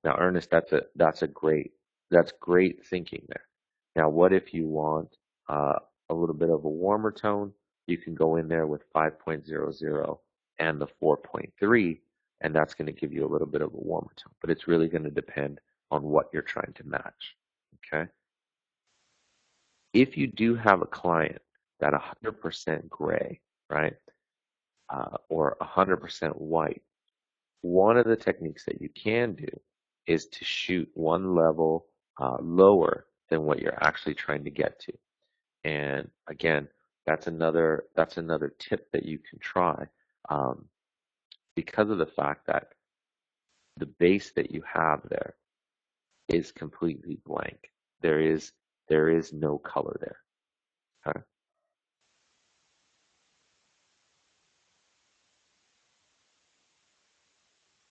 Now, Ernest, that's great thinking there. Now, what if you want a little bit of a warmer tone? You can go in there with 5.00 and the 4.3, and that's going to give you a little bit of a warmer tone. But it's really going to depend on what you're trying to match. Okay. If you do have a client that 100% gray, right, or 100% white, one of the techniques that you can do is to shoot one level lower than what you're actually trying to get to. And again, that's another tip that you can try um, because of the fact that the base that you have there is completely blank. There is no color there. Okay?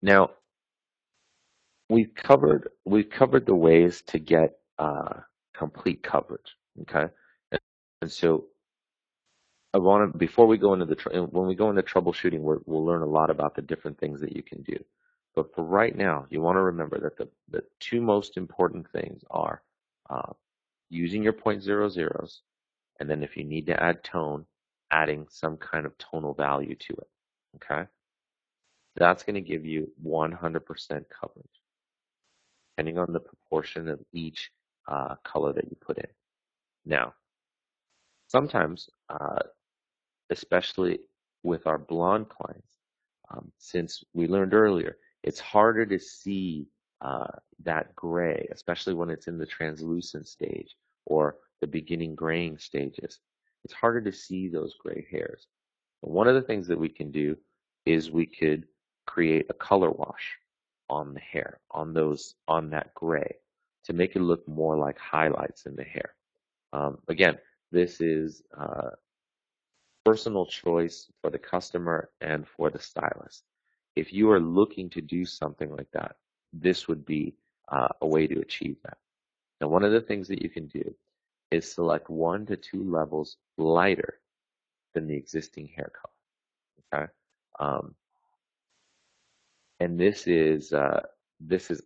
Now we've covered the ways to get complete coverage. Okay, and so I want to, before we go into when we go into troubleshooting, we'll learn a lot about the different things that you can do. But for right now, you want to remember that the two most important things are uh, using your 0.00s, and then if you need to add tone, adding some kind of tonal value to it. Okay, that's going to give you 100% coverage, depending on the proportion of each color that you put in. Now, sometimes especially with our blonde clients. Since we learned earlier, it's harder to see that gray, especially when it's in the translucent stage or the beginning graying stages. It's harder to see those gray hairs. One of the things that we can do is we could create a color wash on the hair, on that gray, to make it look more like highlights in the hair. Again, this is personal choice for the customer and for the stylist. If you are looking to do something like that, this would be a way to achieve that. Now, one of the things that you can do is select 1 to 2 levels lighter than the existing hair color. Okay, and this is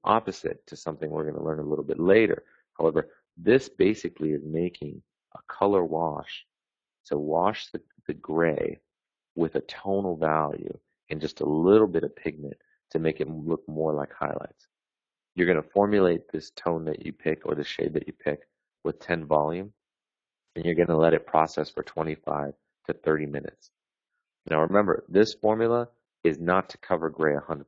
opposite to something we're going to learn a little bit later. However, this basically is making a color wash to wash the gray with a tonal value and just a little bit of pigment to make it look more like highlights. You're going to formulate this tone that you pick or the shade that you pick with 10 volume, and you're going to let it process for 25 to 30 minutes. Now remember, this formula is not to cover gray 100%.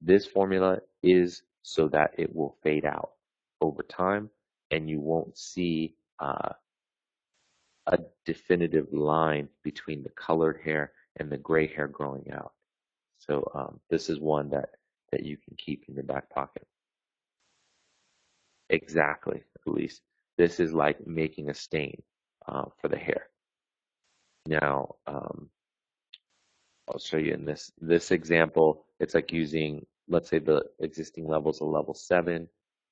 This formula is so that it will fade out over time and you won't see a definitive line between the colored hair and the gray hair growing out. So this is one that you can keep in your back pocket. Exactly, at least. This is like making a stain for the hair. Now, I'll show you in this example, it's like using, let's say the existing level is a level 7,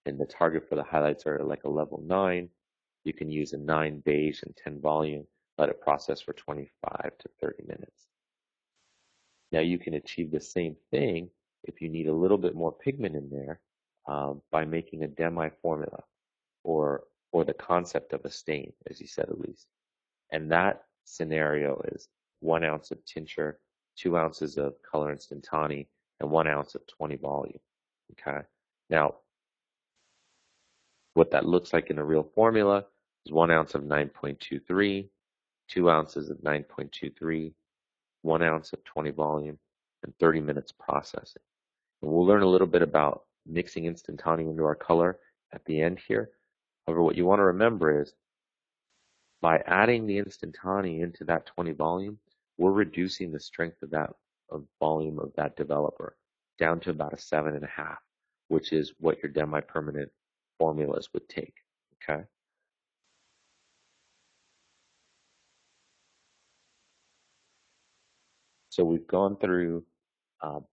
and the target for the highlights are like a level 9. You can use a 9 beige and 10 volume, let it process for 25 to 30 minutes. Now you can achieve the same thing if you need a little bit more pigment in there by making a demi formula or the concept of a stain, as you said, Elise. And that scenario is 1 ounce of tincture, 2 ounces of color instantane, and 1 ounce of 20 volume. Okay. Now, what that looks like in a real formula is 1 ounce of 9.23, 2 ounces of 9.23, 1 ounce of 20 volume, and 30 minutes processing. And we'll learn a little bit about mixing instantane into our color at the end here. However, what you want to remember is by adding the instantane into that 20 volume, we're reducing the strength of that volume of that developer down to about a 7.5, which is what your demi-permanent formulas would take. Okay. So we've gone through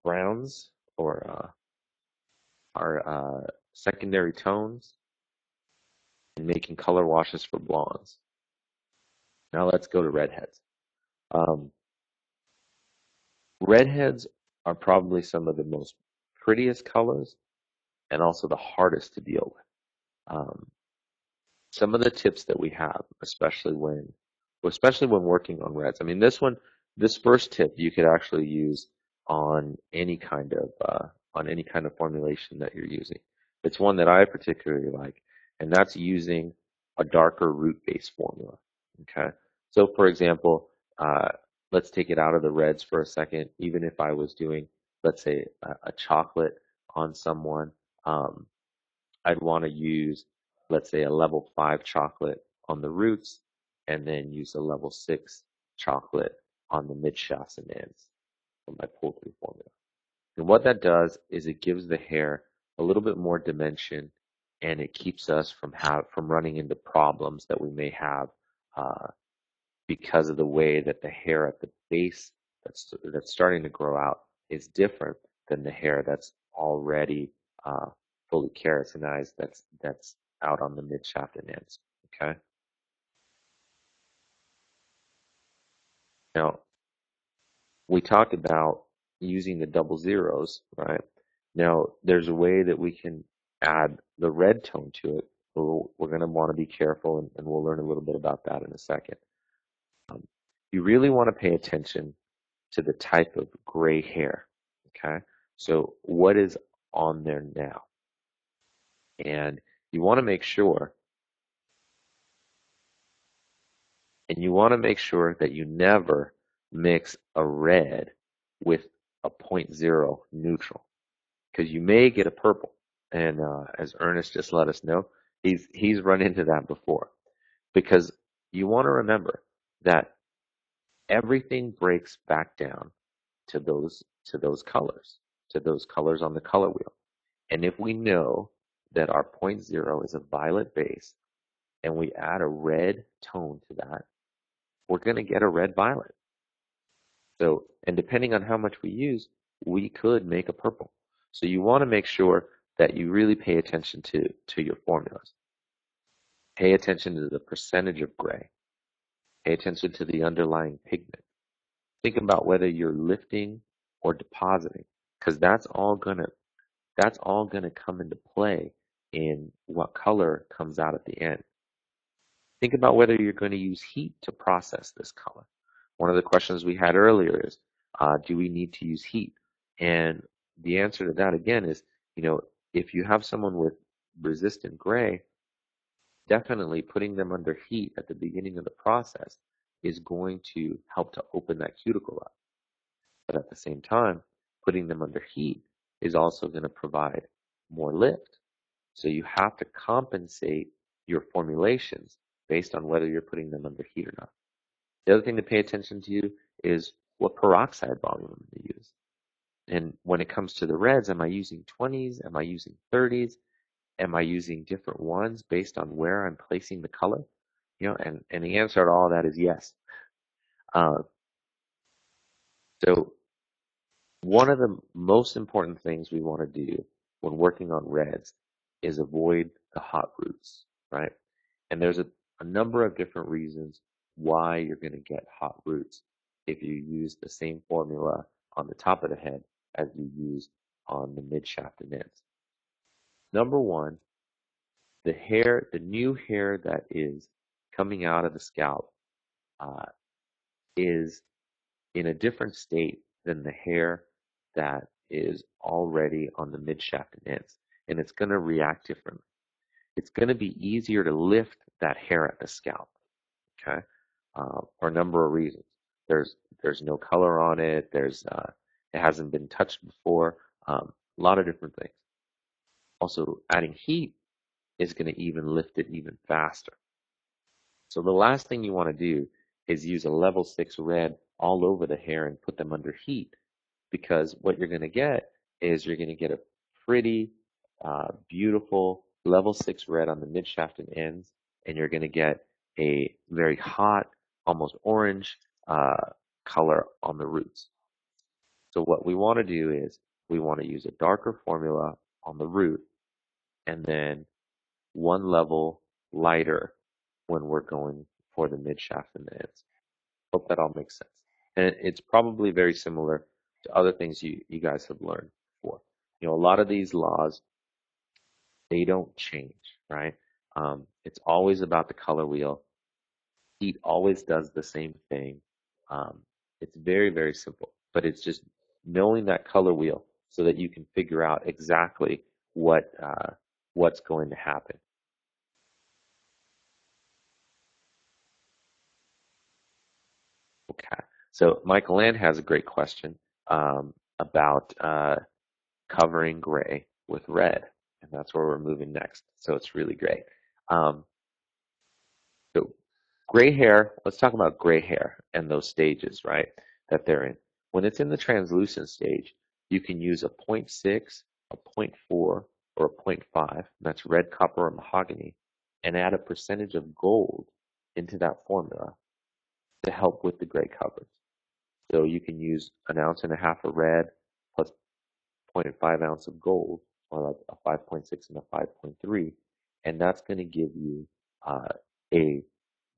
browns or our secondary tones and making color washes for blondes. Now let's go to redheads. Redheads are probably some of the most prettiest colors and also the hardest to deal with. Some of the tips that we have, especially when working on reds. I mean, this first tip you could actually use on any kind of formulation that you're using. It's one that I particularly like, and that's using a darker root-based formula. Okay, so for example, let's take it out of the reds for a second. Even if I was doing, let's say, a chocolate on someone, I'd want to use, let's say, a level 5 chocolate on the roots, and then use a level 6 chocolate on the mid shafts and ends for my pull-through formula. And what that does is it gives the hair a little bit more dimension, and it keeps us from running into problems that we may have because of the way that the hair at the base that's starting to grow out is different than the hair that's already fully keratinized that's out on the mid shaft and ends. Okay. Now we talked about using the double zeros, right? Now there's a way that we can add the red tone to it. We're going to want to be careful, and we'll learn a little bit about that in a second. You really want to pay attention to the type of gray hair. Okay, so what is on there now? And you want to make sure that you never mix a red with a 0.0 neutral, because you may get a purple. And as Ernest just let us know, he's run into that before. Because you want to remember that everything breaks back down to those colors, to those colors on the color wheel. And if we know that our point zero is a violet base and we add a red tone to that, we're going to get a red violet. So, and depending on how much we use, we could make a purple. So you want to make sure that you really pay attention to your formulas. Pay attention to the percentage of gray. Pay attention to the underlying pigment. Think about whether you're lifting or depositing, because that's all gonna come into play in what color comes out at the end. Think about whether you're going to use heat to process this color. One of the questions we had earlier is, do we need to use heat? And the answer to that again is, if you have someone with resistant gray, definitely putting them under heat at the beginning of the process is going to help to open that cuticle up. But at the same time, putting them under heat is also going to provide more lift. So you have to compensate your formulations based on whether you're putting them under heat or not. The other thing to pay attention to is what peroxide volume I'm going to use. And when it comes to the reds, am I using 20s? Am I using 30s? Am I using different ones based on where I'm placing the color? And the answer to all of that is yes. So one of the most important things we want to do when working on reds is avoid the hot roots, right? And there's a number of different reasons why you're going to get hot roots if you use the same formula on the top of the head as you use on the mid shaft and ends. Number one, the new hair that is coming out of the scalp is in a different state than the hair that is already on the mid shaft and ends, and it's going to react differently. It's going to be easier to lift that hair at the scalp, okay, for a number of reasons. There's no color on it. It hasn't been touched before. A lot of different things. Also, adding heat is going to even lift it even faster. So the last thing you want to do is use a level 6 red all over the hair and put them under heat, because what you're going to get is you're going to get a pretty beautiful level 6 red on the mid shaft and ends, and you're going to get a very hot, almost orange color on the roots. So what we want to do is we want to use a darker formula on the root and then one level lighter when we're going for the mid shaft and the ends. Hope that all makes sense. And it's probably very similar to other things you guys have learned before. A lot of these laws, they don't change, right? It's always about the color wheel. Heat always does the same thing. It's very, very simple, but it's just knowing that color wheel so that you can figure out exactly what's going to happen. Okay, so Michael Ann has a great question about covering gray with red, and that's where we're moving next. So it's really great. So gray hair, let's talk about gray hair and those stages, right, that they're in. When it's in the translucent stage, you can use a 0.6, a 0.4, or a 0.5, that's red, copper, or mahogany, and add a percentage of gold into that formula to help with the gray coverage. So you can use 1.5 ounces of red plus 0.5 ounce of gold, or like a 5.6 and a 5.3, and that's going to give you a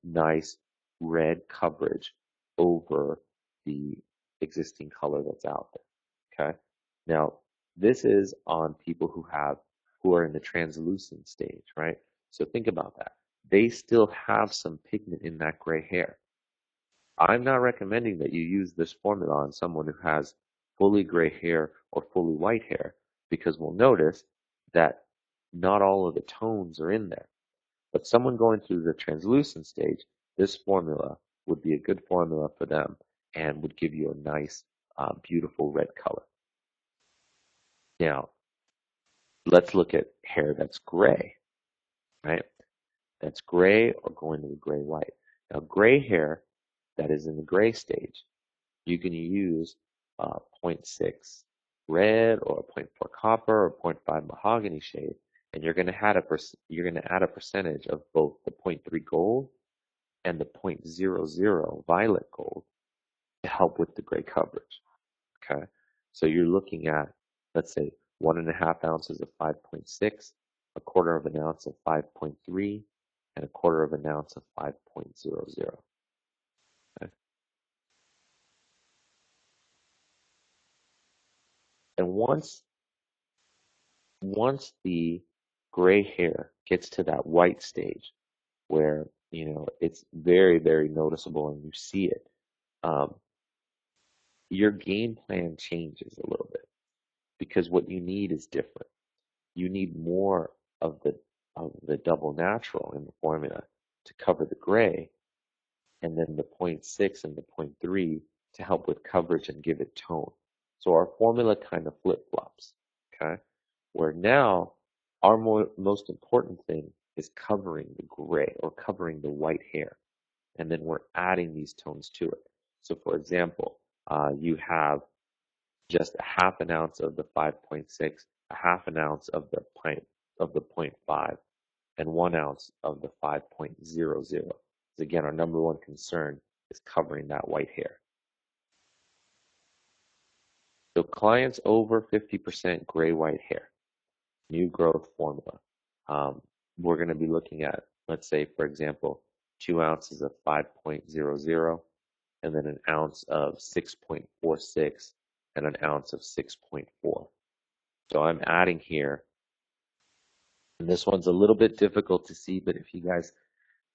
nice red coverage over the existing color that's out there. Okay. Now, this is on people who are in the translucent stage, right? So think about that. They still have some pigment in that gray hair. I'm not recommending that you use this formula on someone who has fully gray hair or fully white hair, because we'll notice that not all of the tones are in there. But someone going through the translucent stage, this formula would be a good formula for them and would give you a nice, beautiful red color. Now, let's look at hair that's gray, right? That's gray or going to the gray-white. Now, gray hair that is in the gray stage. You can use zero point 0.6 red or 0.4 copper or 0.5 mahogany shade, and you're going to add a percentage of both the 0.3 gold and the 0.00 violet gold to help with the gray coverage. Okay, so you're looking at, let's say, 1.5 ounces of 5.6, a quarter of an ounce of 5.3, and a quarter of an ounce of 5.00. Okay? And once the gray hair gets to that white stage where, it's very, very noticeable and you see it, um, your game plan changes a little bit because what you need is different. You need more of the double natural in the formula to cover the gray, and then the zero point 0.6 and the zero point 0.3 to help with coverage and give it tone. So our formula kind of flip-flops, okay? Where now our most important thing is covering the gray or covering the white hair, and then we're adding these tones to it. So for example, you have just a half an ounce of the 5.6, a half an ounce of the pint of the zero point 0.5, and 1 ounce of the 5.00. So again, our number one concern is covering that white hair. So clients over 50% gray white hair, new growth formula. We're going to be looking at, let's say, for example, 2 ounces of 5.00, and then an ounce of 6.46, and an ounce of 6.4. So I'm adding here, and this one's a little bit difficult to see, but if you guys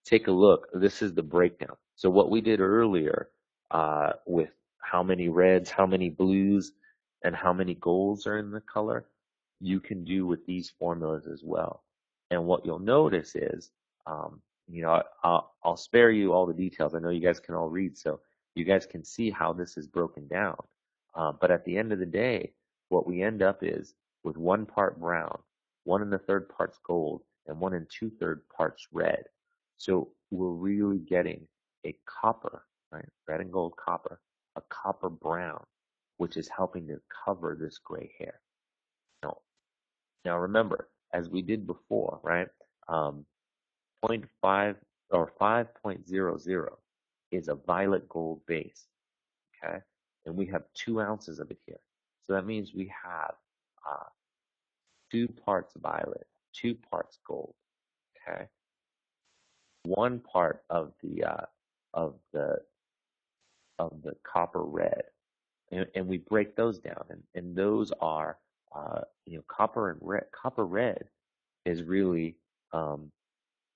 take a look, this is the breakdown. So what we did earlier with how many reds, how many blues, and how many golds are in the color, you can do with these formulas as well. And what you'll notice is, I'll spare you all the details. I know you guys can all read, so you guys can see how this is broken down. But at the end of the day, what we end up is with 1 part brown, 1 1/3 parts gold, and 1 2/3 parts red. So we're really getting a copper, right? Red and gold copper, a copper brown, which is helping to cover this gray hair. Now remember, as we did before, right? zero point 0.5 or 5.00 is a violet gold base, okay? And we have 2 ounces of it here. So that means we have 2 parts violet, 2 parts gold, okay? 1 part of the of the copper red, and we break those down, and those are copper and red. Copper red is really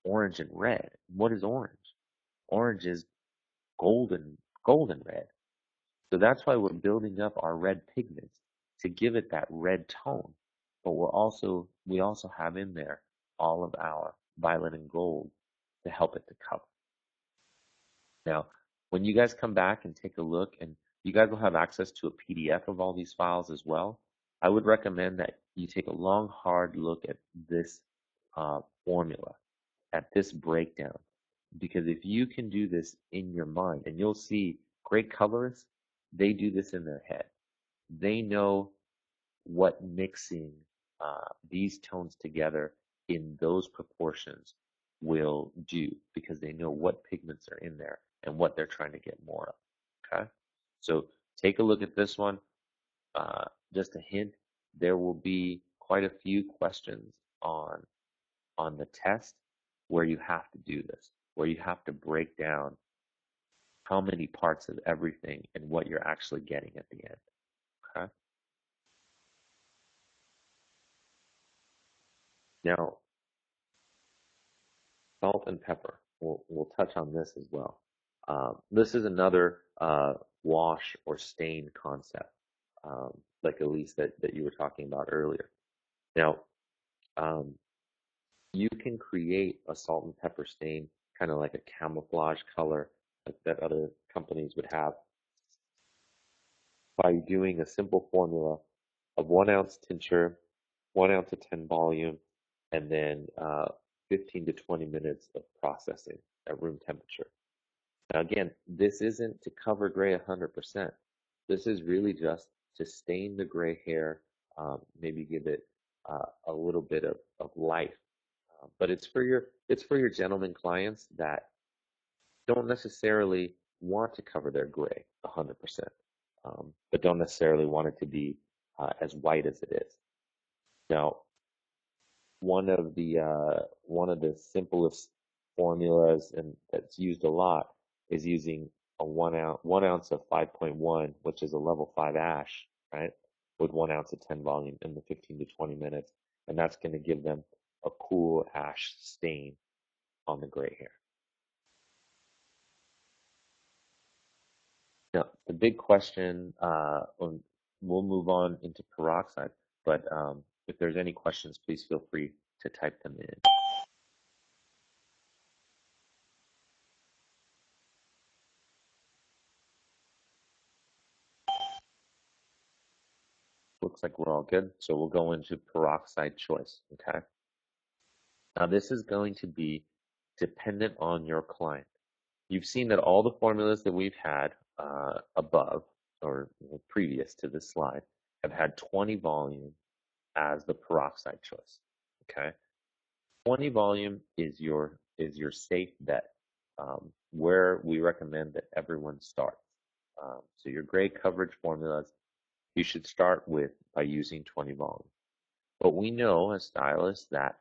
orange and red. What is orange? Orange is golden red. So that's why we're building up our red pigments to give it that red tone. But we also have in there all of our violet and gold to help it to cover. Now, when you guys come back and take a look, and you guys will have access to a PDF of all these files as well, I would recommend that you take a long, hard look at this formula, at this breakdown. Because if you can do this in your mind, and you'll see great colorists, they do this in their head. They know what mixing these tones together in those proportions will do, because they know what pigments are in there and what they're trying to get more of. Okay, so take a look at this one. Just a hint, there will be quite a few questions on the test where you have to do this, where you have to break down how many parts of everything and what you're actually getting at the end. Okay. Now, salt and pepper. We'll touch on this as well. This is another wash or stain concept, like Elise that you were talking about earlier. Now, you can create a salt and pepper stain, kind of like a camouflage color that other companies would have, by doing a simple formula of 1 ounce tincture, 1 ounce of 10 volume, and then 15 to 20 minutes of processing at room temperature. Now, again, this isn't to cover gray 100%. This is really just to stain the gray hair, maybe give it a little bit of life. But it's for your gentleman clients that don't necessarily want to cover their gray 100%, but don't necessarily want it to be as white as it is. Now, one of the simplest formulas and that's used a lot is using a 1 ounce of 5.1, which is a level 5 ash, right, with 1 ounce of 10 volume in the 15 to 20 minutes, and that's going to give them a cool ash stain on the gray hair. Now, the big question, we'll move on into peroxide, but if there's any questions, please feel free to type them in. Looks like we're all good. So we'll go into peroxide choice, okay? Now this is going to be dependent on your client. You've seen that all the formulas that we've had above or previous to this slide have had 20 volume as the peroxide choice, okay? 20 volume is your safe bet, where we recommend that everyone starts. So your gray coverage formulas, you should start with by using 20 volume. But we know as stylists that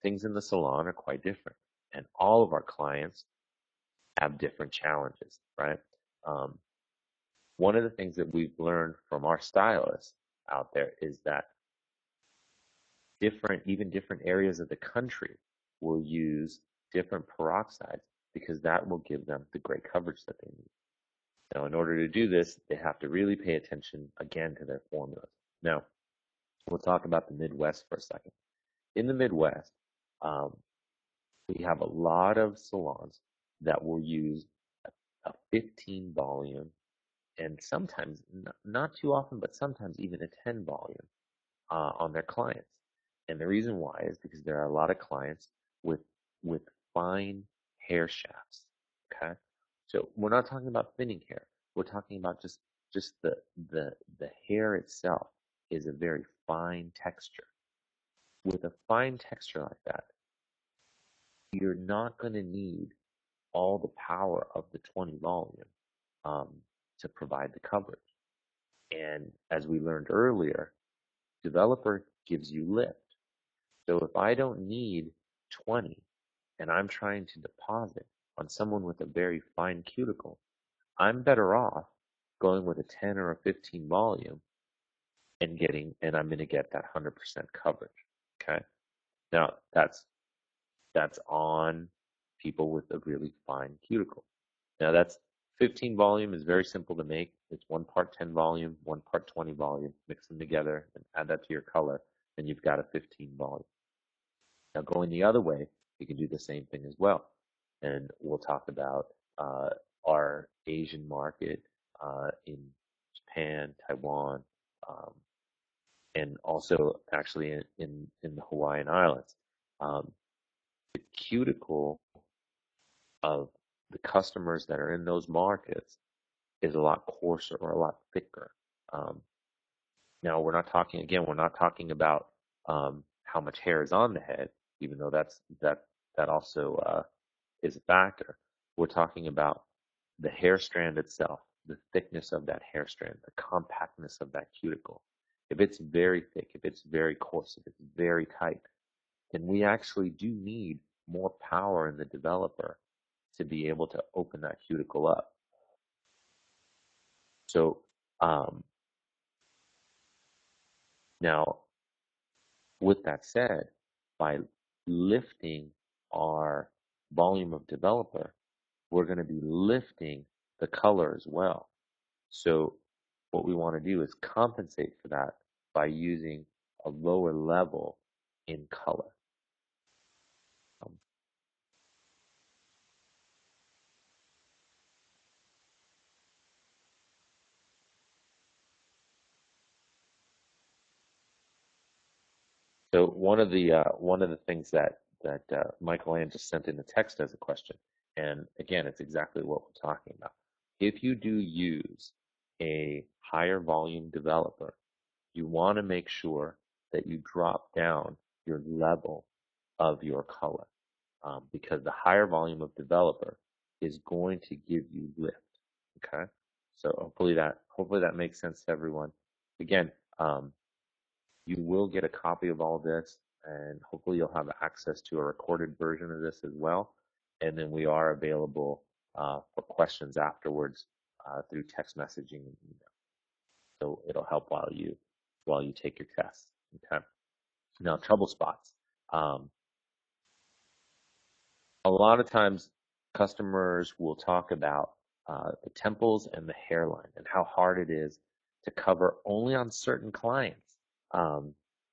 things in the salon are quite different, and all of our clients have different challenges, right? One of the things that we've learned from our stylists out there is that even different areas of the country will use different peroxides because that will give them the great coverage that they need. Now, in order to do this, they have to really pay attention again to their formulas. Now, we'll talk about the Midwest for a second. In the Midwest, um, we have a lot of salons that will use a 15 volume and sometimes, not too often, but sometimes even a 10 volume on their clients. And the reason why is because there are a lot of clients with with fine hair shafts. Okay, so we're not talking about thinning hair. We're talking about just the hair itself is a very fine texture. With a fine texture like that, you're not going to need all the power of the 20 volume um, to provide the coverage. And as we learned earlier, developer gives you lift. So if I don't need 20 and I'm trying to deposit on someone with a very fine cuticle, I'm better off going with a 10 or a 15 volume and I'm going to get that 100% coverage. Okay. Now that's on people with a really fine cuticle. Now that's 15 volume is very simple to make. It's 1 part 10 volume, 1 part 20 volume. Mix them together and add that to your color, and you've got a 15 volume. Now going the other way, you can do the same thing as well. And we'll talk about our Asian market in Japan, Taiwan, um, and also actually in the Hawaiian Islands. The cuticle of the customers that are in those markets is a lot coarser or a lot thicker. Um, Now we're not talking about how much hair is on the head, even though that also is a factor. We're talking about the hair strand itself, the thickness of that hair strand, the compactness of that cuticle. If it's very thick, if it's very coarse, if it's very tight, then we actually do need more power in the developer to be able to open that cuticle up. So um, now, with that said, by lifting our volume of developer, we're going to be lifting the color as well. So what we want to do is compensate for that by using a lower level in color. Um, so one of the things that Michael Ann just sent in the text as a question And again, it's exactly what we're talking about. If you do use a higher volume developer, you want to make sure that you drop down your level of your color, because the higher volume of developer is going to give you lift. Okay, so hopefully that makes sense to everyone. Again, you will get a copy of all this, and hopefully you'll have access to a recorded version of this as well. And then we are available for questions afterwards through text messaging and email. So it'll help while you take your test. Okay. Now, trouble spots. Um, a lot of times customers will talk about the temples and the hairline and how hard it is to cover only on certain clients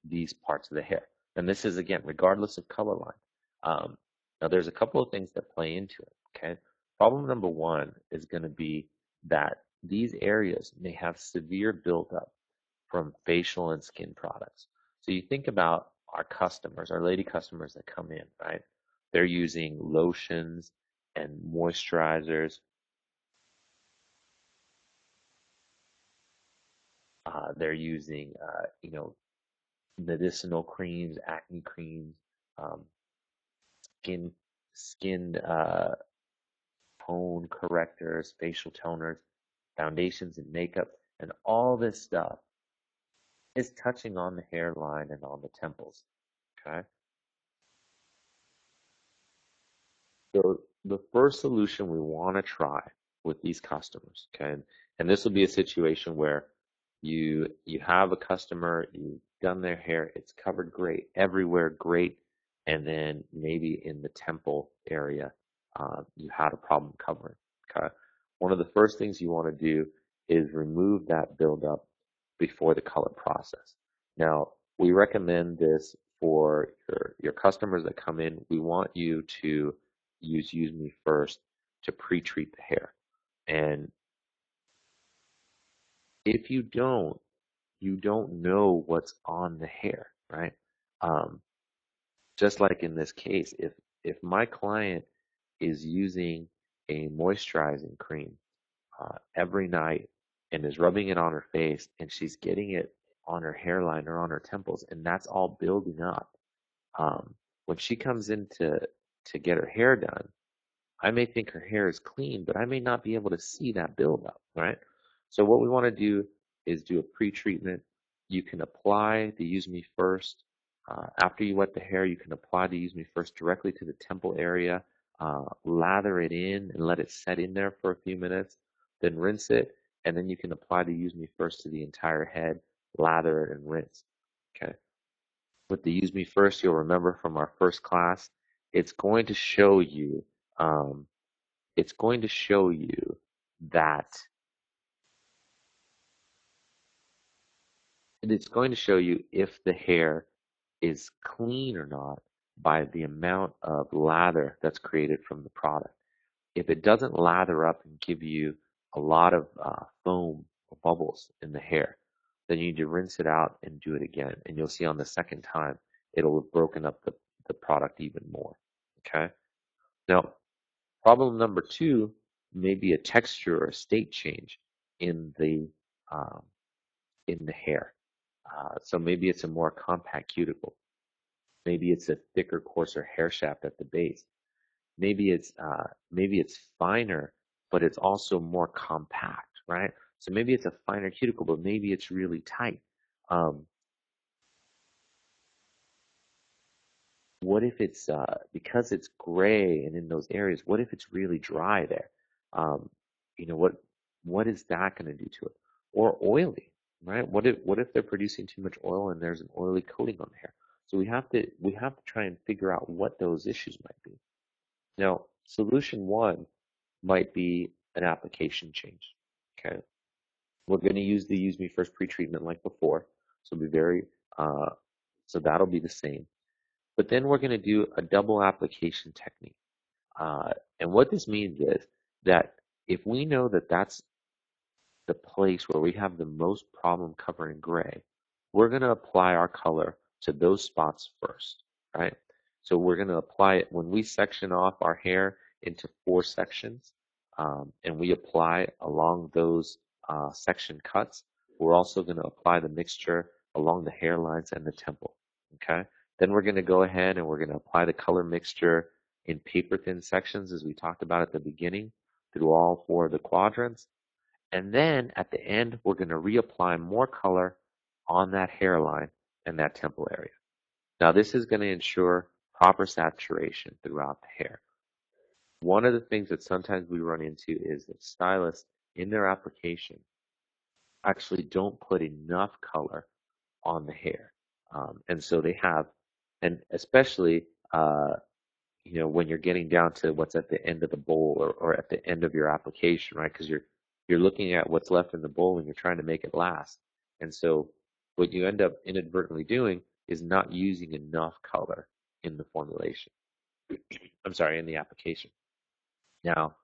these parts of the hair. And this is, again, regardless of color line. Now, there's a couple of things that play into it. Okay. Problem number one is going to be that these areas may have severe buildup from facial and skin products. So you think about our customers, our lady customers that come in, right? They're using lotions and moisturizers. They're using, medicinal creams, acne creams, um, skin skin tone correctors, facial toners, foundations and makeup, and all this stuff is touching on the hairline and on the temples. Okay. So the first solution we want to try with these customers, okay, and this will be a situation where you have a customer, you've done their hair, it's covered great, everywhere great, and then maybe in the temple area, you had a problem covering. Okay, one of the first things you want to do is remove that buildup before the color process. Now, we recommend this for your customers that come in. We want you to use me first to pre-treat the hair. And if you don't know what's on the hair, right? Um, just like in this case, if my client is using a moisturizing cream every night and is rubbing it on her face and she's getting it on her hairline or on her temples and that's all building up, when she comes in to get her hair done, I may think her hair is clean, but I may not be able to see that buildup, right? So what we want to do is do a pre-treatment. You can apply the Use Me First. After you wet the hair, you can apply the Use Me First directly to the temple area, lather it in and let it set in there for a few minutes, then rinse it, and then you can apply the Use Me First to the entire head, lather it and rinse. Okay. With the Use Me First, you'll remember from our first class, it's going to show you um, it's going to show you that it's going to show you if the hair is clean or not by the amount of lather that's created from the product. If it doesn't lather up and give you a lot of foam or bubbles in the hair, then you need to rinse it out and do it again. And you'll see on the second time, it'll have broken up the product even more. Okay. Now, problem number two may be a texture or a state change in um, the hair. So maybe it's a more compact cuticle. Maybe it's a thicker, coarser hair shaft at the base. Maybe it's finer, but it's also more compact, right? So maybe it's a finer cuticle, but maybe it's really tight. Um, What if it's because it's gray and in those areas, what if it's really dry there? Um, what is that going to do to it? Or oily, right? What if they're producing too much oil and there's an oily coating on the hair? So we have to try and figure out what those issues might be. Now, solution one might be an application change. Okay. We're going to use the Use Me First pre-treatment like before. So be very uh, so that'll be the same. But then we're going to do a double application technique. And what this means is that if we know that that's the place where we have the most problem covering gray, we're going to apply our color to those spots first, right? So we're going to apply it when we section off our hair into 4 sections, and we apply along those section cuts. We're also going to apply the mixture along the hairlines and the temple. Okay. Then we're going to go ahead and we're going to apply the color mixture in paper thin sections, as we talked about at the beginning, through all 4 of the quadrants. And then at the end, we're going to reapply more color on that hairline and that temple area. Now, this is going to ensure proper saturation throughout the hair. One of the things that sometimes we run into is that stylists in their application actually don't put enough color on the hair. And so they have, and especially, when you're getting down to what's at the end of the bowl or at the end of your application, right? Because you're looking at what's left in the bowl and you're trying to make it last. And so what you end up inadvertently doing is not using enough color in the formulation. I'm sorry, in the application. Now,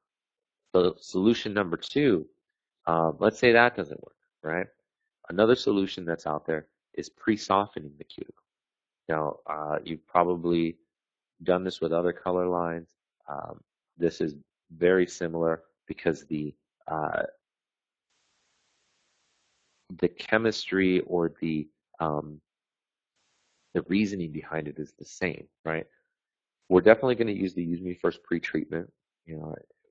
the solution number 2, let's say that doesn't work, right? Another solution that's out there is pre-softening the cuticle. Now, you've probably done this with other color lines. This is very similar because the chemistry or the reasoning behind it is the same, right? We're definitely going to use the Use Me First pre-treatment.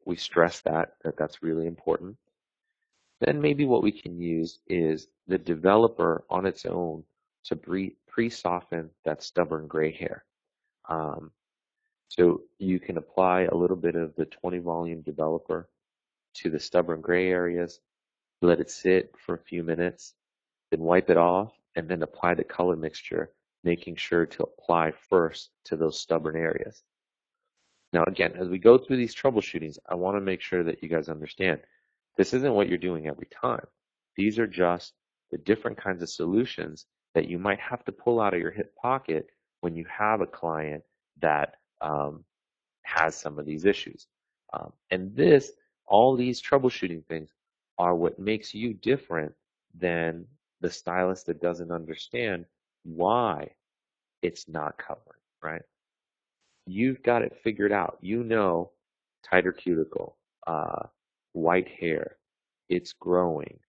We stress that's really important. Then maybe what we can use is the developer on its own to pre-soften that stubborn gray hair. So you can apply a little bit of the 20 volume developer to the stubborn gray areas, let it sit for a few minutes, then wipe it off, and then apply the color mixture, making sure to apply first to those stubborn areas. Now, again, as we go through these troubleshootings, I want to make sure that you guys understand this isn't what you're doing every time. These are just the different kinds of solutions that you might have to pull out of your hip pocket when you have a client that has some of these issues. And all these troubleshooting things are what makes you different than the stylist that doesn't understand why it's not covering, right? You've got it figured out. You know, tighter cuticle, white hair, it's growing,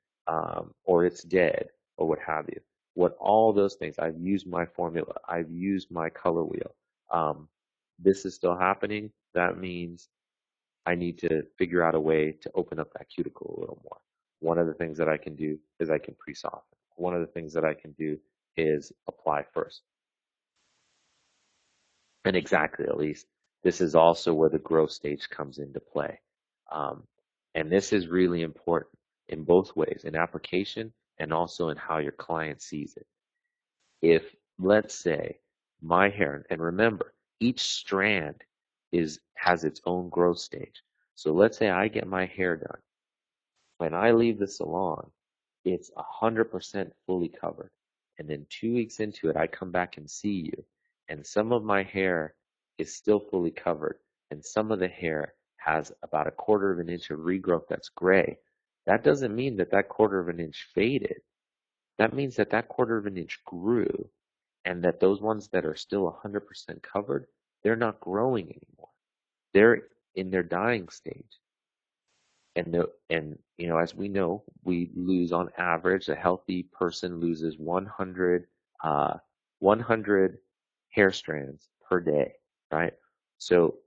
or it's dead, or what have you. What all those things, I've used my formula, I've used my color wheel. This is still happening. That means I need to figure out a way to open up that cuticle a little more. One of the things that I can do is I can pre-soften. One of the things that I can do is apply first. And exactly, at least, this is also where the growth stage comes into play. And this is really important in both ways, in application and also in how your client sees it. If, let's say, my hair, and remember, each strand has its own growth stage. So let's say I get my hair done. When I leave the salon, it's 100% fully covered. And then 2 weeks into it, I come back and see you. And some of my hair is still fully covered. And some of the hair has about 1/4 of an inch of regrowth that's gray. That doesn't mean that 1/4 of an inch faded. That means that 1/4 of an inch grew. And that those ones that are still 100% covered, they're not growing anymore. They're in their dying stage. And as we know, we lose on average, a healthy person loses 100 hair strands per day, right? So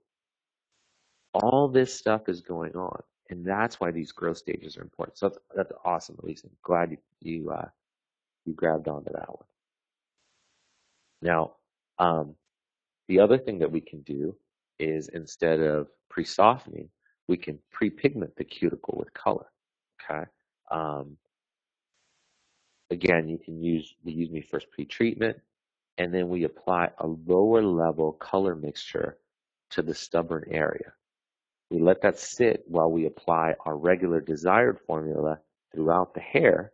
all this stuff is going on, and that's why these growth stages are important. So that's awesome, Elise. I'm glad you grabbed onto that one. Now, the other thing that we can do is, instead of pre-softening, we can pre-pigment the cuticle with color. Okay. Again, you can use the Use Me First pre-treatment, and then we apply a lower level color mixture to the stubborn area. We let that sit while we apply our regular desired formula throughout the hair,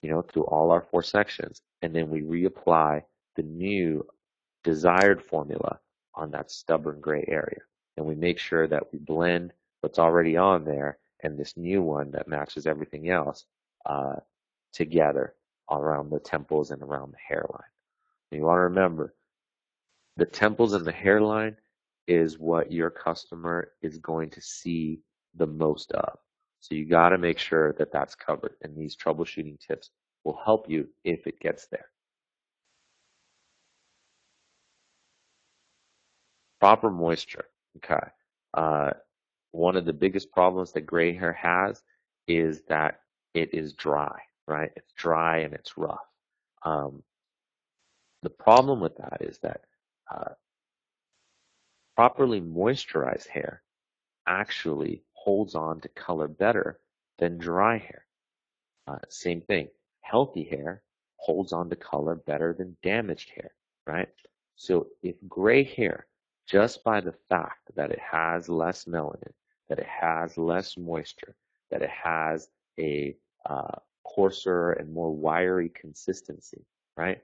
through all our 4 sections, and then we reapply the new desired formula on that stubborn gray area. And we make sure that we blend what's already on there and this new one that matches everything else together around the temples and around the hairline. And you want to remember, the temples and the hairline, is what your customer is going to see the most of. So you got to make sure that that's covered, and these troubleshooting tips will help you if it gets there. Proper moisture. Okay. Uh, One of the biggest problems that gray hair has is that it is dry, right? It's dry and it's rough. Um, the problem with that is that uh, properly moisturized hair actually holds on to color better than dry hair. Same thing. Healthy hair holds on to color better than damaged hair, right? So if gray hair, just by the fact that it has less melanin, that it has less moisture, that it has a coarser and more wiry consistency, right?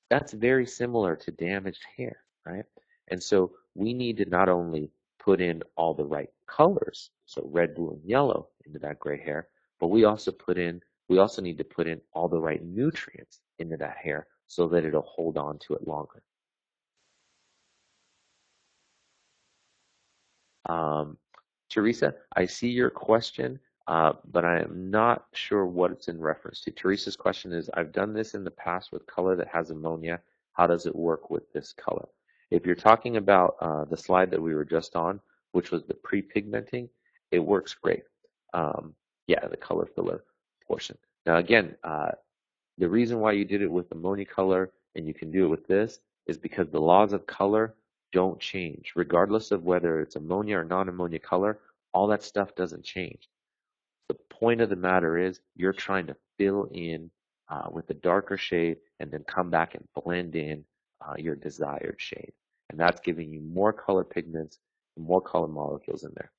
That's very similar to damaged hair, right? And so we need to not only put in all the right colors, so red, blue, and yellow into that gray hair, but we also need to put in all the right nutrients into that hair so that it'll hold on to it longer. Um, Teresa, I see your question, but I am not sure what it's in reference to. Teresa's question is, I've done this in the past with color that has ammonia. How does it work with this color? If you're talking about the slide that we were just on, which was the pre-pigmenting, it works great. Yeah, the color filler portion. Now again, the reason why you did it with ammonia color and you can do it with this is because the laws of color don't change. Regardless of whether it's ammonia or non-ammonia color, all that stuff doesn't change. The point of the matter is you're trying to fill in with a darker shade and then come back and blend in your desired shade. And that's giving you more color pigments and more color molecules in there.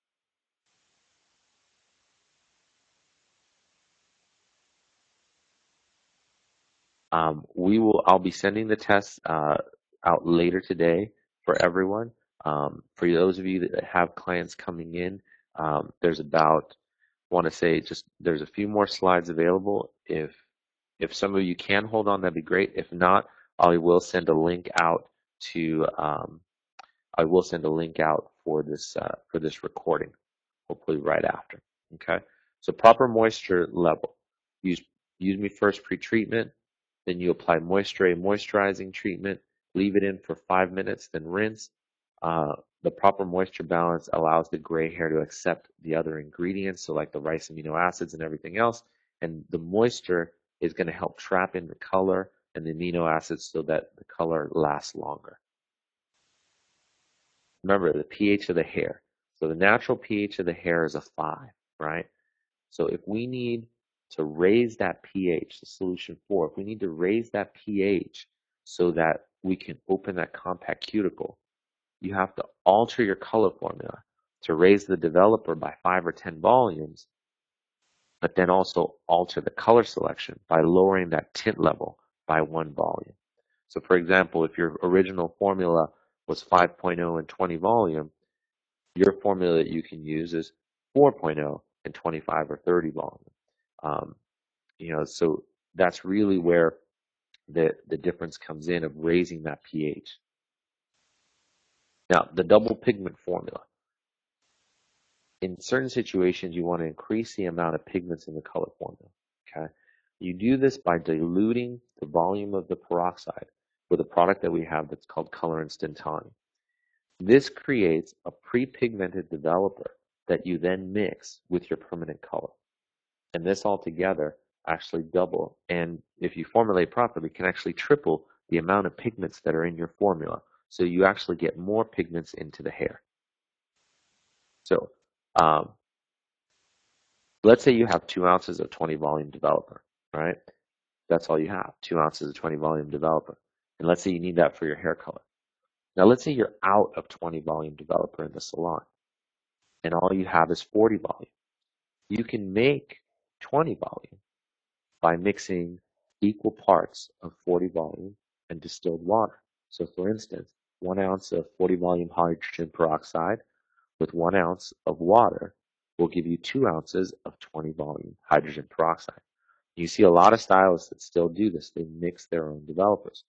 I'll be sending the tests out later today for everyone. For those of you that have clients coming in, there's about, want to say just there's a few more slides available. If some of you can hold on, that'd be great. If not, I will send a link out to I will send a link out for this recording, hopefully right after. Okay. So proper moisture level. Use use me first pre-treatment. Then you apply moisture, a moisturizing treatment, leave it in for 5 minutes, then rinse. The proper moisture balance allows the gray hair to accept the other ingredients, so like the rice amino acids and everything else. And the moisture is going to help trap in the color and the amino acids so that the color lasts longer. Remember the pH of the hair. So the natural pH of the hair is a 5, right? So if we need to raise that pH, the solution 4, if we need to raise that pH so that we can open that compact cuticle, you have to alter your color formula to raise the developer by 5 or 10 volumes, but then also alter the color selection by lowering that tint level by 1 volume. So for example, if your original formula was 5.0 and 20 volume, your formula that you can use is 4.0 and 25 or 30 volume. Um, so that's really where the difference comes in of raising that pH. Now, the double pigment formula. In certain situations, you want to increase the amount of pigments in the color formula. Okay, you do this by diluting the volume of the peroxide with a product that we have that's called Color Instantane. This creates a pre-pigmented developer that you then mix with your permanent color. And this all together actually double, and if you formulate properly, can actually triple the amount of pigments that are in your formula. So you actually get more pigments into the hair. So um, let's say you have 2 ounces of 20 volume developer, right? That's all you have, 2 ounces of 20 volume developer. And let's say you need that for your hair color. Now let's say you're out of 20 volume developer in the salon, and all you have is 40 volume. You can make 20 volume by mixing equal parts of 40 volume and distilled water. So for instance, 1 ounce of 40 volume hydrogen peroxide with 1 ounce of water will give you 2 ounces of 20 volume hydrogen peroxide. You see a lot of stylists that still do this. They mix their own developers.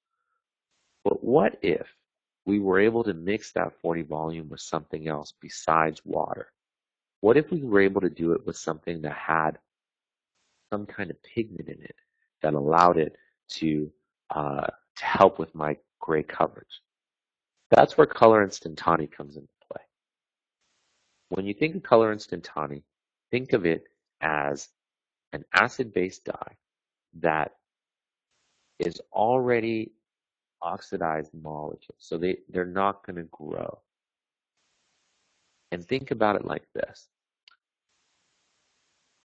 But what if we were able to mix that 40 volume with something else besides water. What if we were able to do it with something that had some kind of pigment in it that allowed it to help with my gray coverage? That's where color instantane comes into play. When you think of color instantane, think of it as an acid-base dye that is already oxidized molecules, so they're not going to grow. And think about it like this.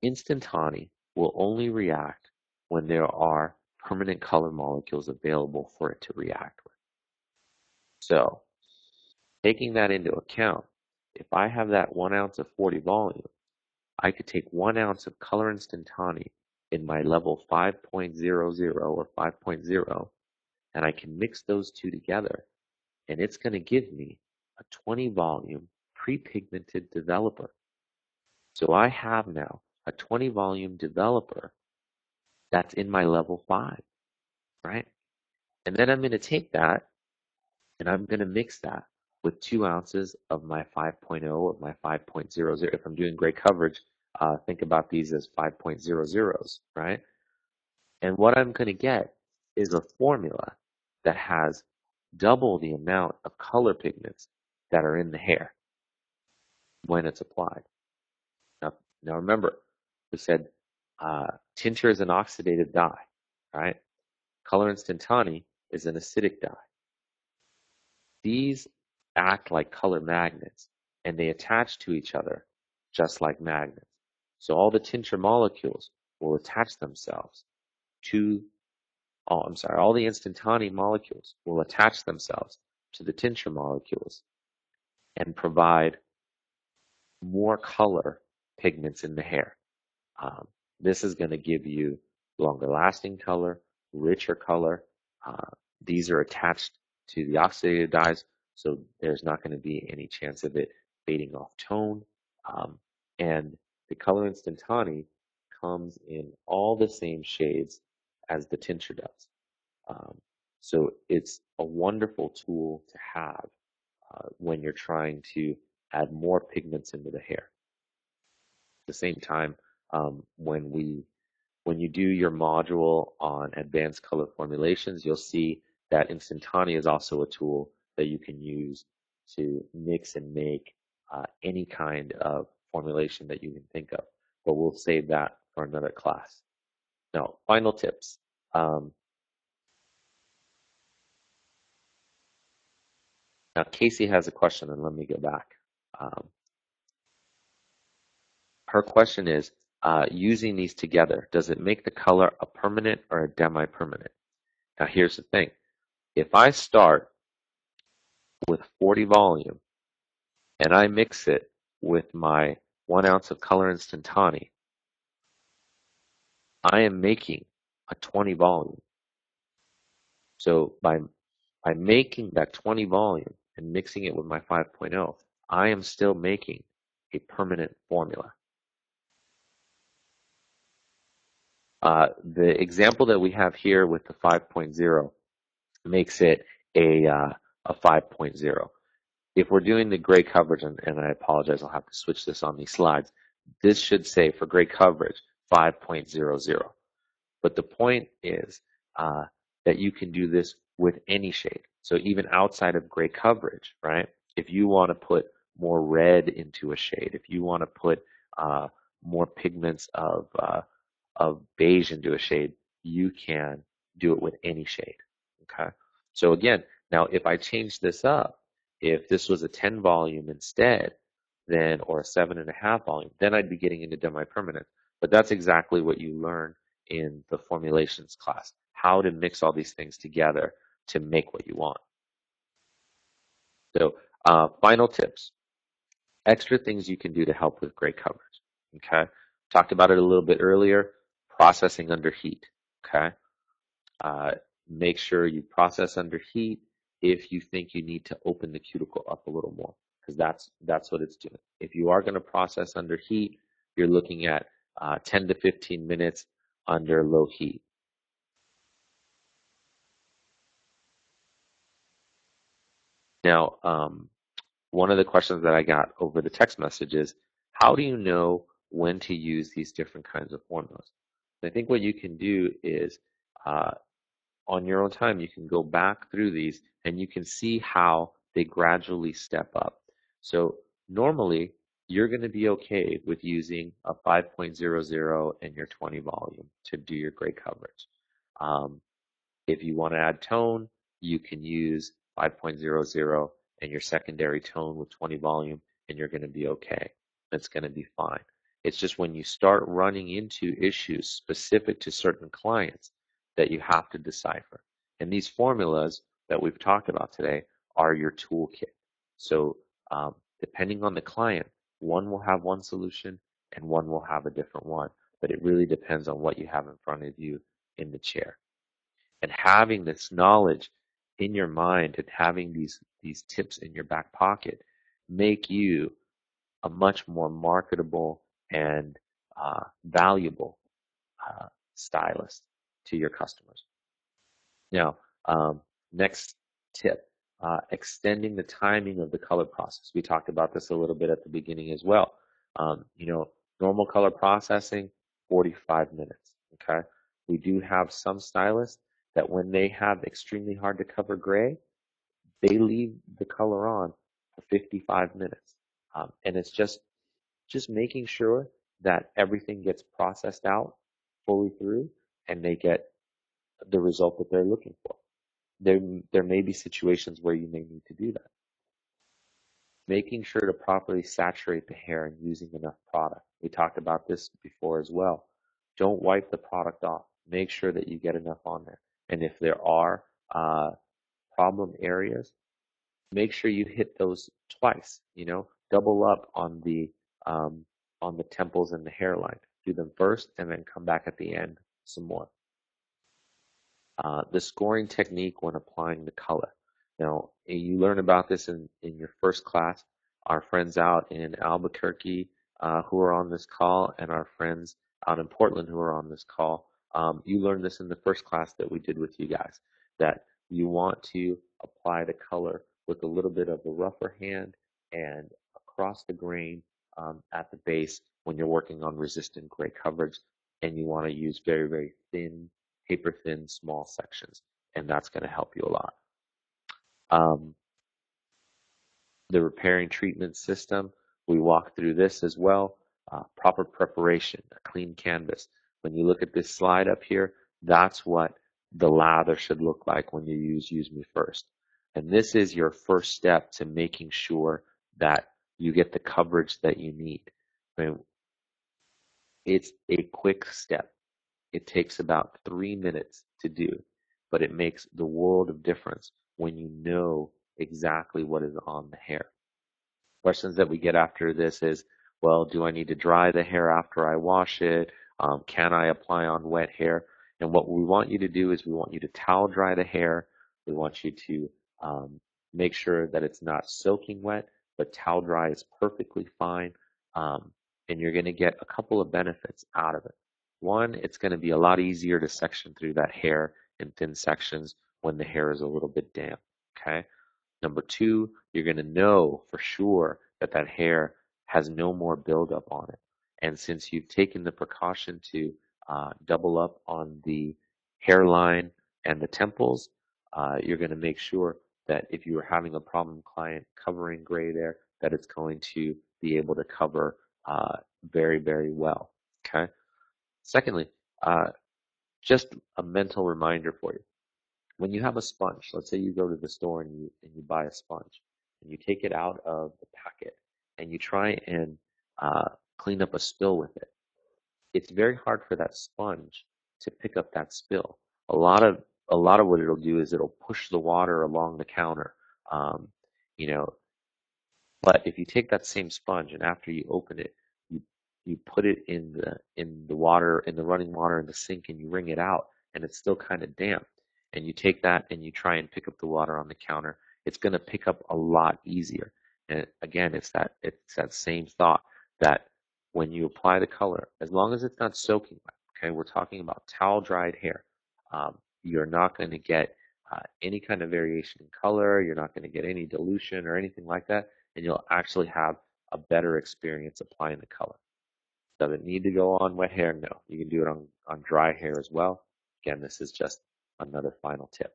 Instantane will only react when there are permanent color molecules available for it to react with. So, taking that into account, if I have that 1 ounce of 40 volume, I could take 1 ounce of color instantane in my level 5.00 or 5.0, and I can mix those two together, and it's going to give me a 20 volume pre-pigmented developer. So I have now a 20 volume developer that's in my level 5, right? And then I'm going to take that and I'm going to mix that with 2 ounces of my 5.0 or my 5.00. If I'm doing gray coverage, think about these as 5.00s, right? And what I'm going to get is a formula that has double the amount of color pigments that are in the hair when it's applied. Now remember, we said tincture is an oxidative dye, right? Color instantane is an acidic dye. These act like color magnets, and they attach to each other just like magnets. So all the tincture molecules will attach themselves to, all the instantane molecules will attach themselves to the tincture molecules and provide more color pigments in the hair. This is going to give you longer lasting color, richer color. These are attached to the oxidative dyes, so there's not going to be any chance of it fading off tone. And the color instantane comes in all the same shades as the tincture does. So it's a wonderful tool to have when you're trying to add more pigments into the hair. At the same time, when you do your module on advanced color formulations, you'll see that instantane is also a tool that you can use to mix and make any kind of formulation that you can think of. But we'll save that for another class. Now, final tips. Now, Casey has a question, and let me go back. Her question is, using these together, does it make the color a permanent or a demi-permanent? Now, here's the thing. If I start with 40 volume and I mix it with my 1 ounce of color instantane, I am making a 20 volume. So by making that 20 volume and mixing it with my 5.0, I am still making a permanent formula. The example that we have here with the 5.0 makes it a 5.0. If we're doing the gray coverage, and I apologize, I'll have to switch this on these slides, this should say for gray coverage 5.00. But the point is that you can do this with any shade. So even outside of gray coverage, right? If you want to put more red into a shade, if you want to put more pigments of beige into a shade, you can do it with any shade. Okay. So again, now if I change this up, if this was a 10 volume instead, then or a 7.5 volume, then I'd be getting into demi-permanent. But that's exactly what you learn in the formulations class, how to mix all these things together to make what you want. So final tips, extra things you can do to help with gray coverage. Okay, talked about it a little bit earlier, processing under heat. Okay, make sure you process under heat if you think you need to open the cuticle up a little more, because that's what it's doing. If you are going to process under heat, you're looking at 10 to 15 minutes under low heat. Now, one of the questions that I got over the text message is, how do you know when to use these different kinds of formulas? I think what you can do is, uh, on your own time, you can go back through these and you can see how they gradually step up. So normally, you're going to be okay with using a 5.00 and your 20 volume to do your gray coverage. Um, if you want to add tone, you can use 5.00 and your secondary tone with 20 volume, and you're going to be okay. It's going to be fine. It's just when you start running into issues specific to certain clients that you have to decipher. And these formulas that we've talked about today are your toolkit. So depending on the client, one will have one solution and one will have a different one. But it really depends on what you have in front of you in the chair. And having this knowledge in your mind and having these tips in your back pocket make you a much more marketable and valuable stylist to your customers. Now, next tip, extending the timing of the color process. We talked about this a little bit at the beginning as well. Normal color processing, 45 minutes, okay? We do have some stylists that when they have extremely hard to cover gray, they leave the color on for 55 minutes. And it's just making sure that everything gets processed out fully through and they get the result that they're looking for. There may be situations where you may need to do that. Making sure to properly saturate the hair and using enough product. We talked about this before as well. Don't wipe the product off. Make sure that you get enough on there. And if there are problem areas, make sure you hit those twice. Double up on the temples and the hairline. Do them first and then come back at the end some more. The scoring technique when applying the color. Now, you learn about this in your first class. Our friends out in Albuquerque who are on this call and our friends out in Portland who are on this call, you learned this in the first class that we did with you guys, that you want to apply the color with a little bit of a rougher hand and across the grain at the base when you're working on resistant gray coverage, and you want to use very, very thin paper thin, small sections, and that's going to help you a lot. The repairing treatment system, we walk through this as well. Proper preparation, a clean canvas. When you look at this slide up here, that's what the lather should look like when you use Me First. And this is your first step to making sure that you get the coverage that you need. I mean, it's a quick step. It takes about 3 minutes to do, but it makes the world of difference when you know exactly what is on the hair. Questions that we get after this is, well, do I need to dry the hair after I wash it? Can I apply on wet hair? And what we want you to do is we want you to towel dry the hair. We want you to make sure that it's not soaking wet, but towel dry is perfectly fine. And you're going to get a couple of benefits out of it. One, it's going to be a lot easier to section through that hair in thin sections when the hair is a little bit damp, okay? Number two, you're going to know for sure that that hair has no more buildup on it. And since you've taken the precaution to double up on the hairline and the temples, you're going to make sure that if you were having a problem client covering gray there, that it's going to be able to cover very, very well, okay? Secondly, just a mental reminder for you. When you have a sponge, let's say you go to the store and you buy a sponge and you take it out of the packet and you try and clean up a spill with it, it's very hard for that sponge to pick up that spill. A lot of what it'll do is it'll push the water along the counter, um, you know, but if you take that same sponge and after you open it, you put it in the water, in the running water in the sink, and you wring it out, and it's still kind of damp, and you take that and you try and pick up the water on the counter, it's going to pick up a lot easier. And again, it's that same thought that when you apply the color, as long as it's not soaking wet, okay, we're talking about towel dried hair, you're not going to get any kind of variation in color. You're not going to get any dilution or anything like that, and you'll actually have a better experience applying the color. Does it need to go on wet hair? No. You can do it on dry hair as well. Again, this is just another final tip.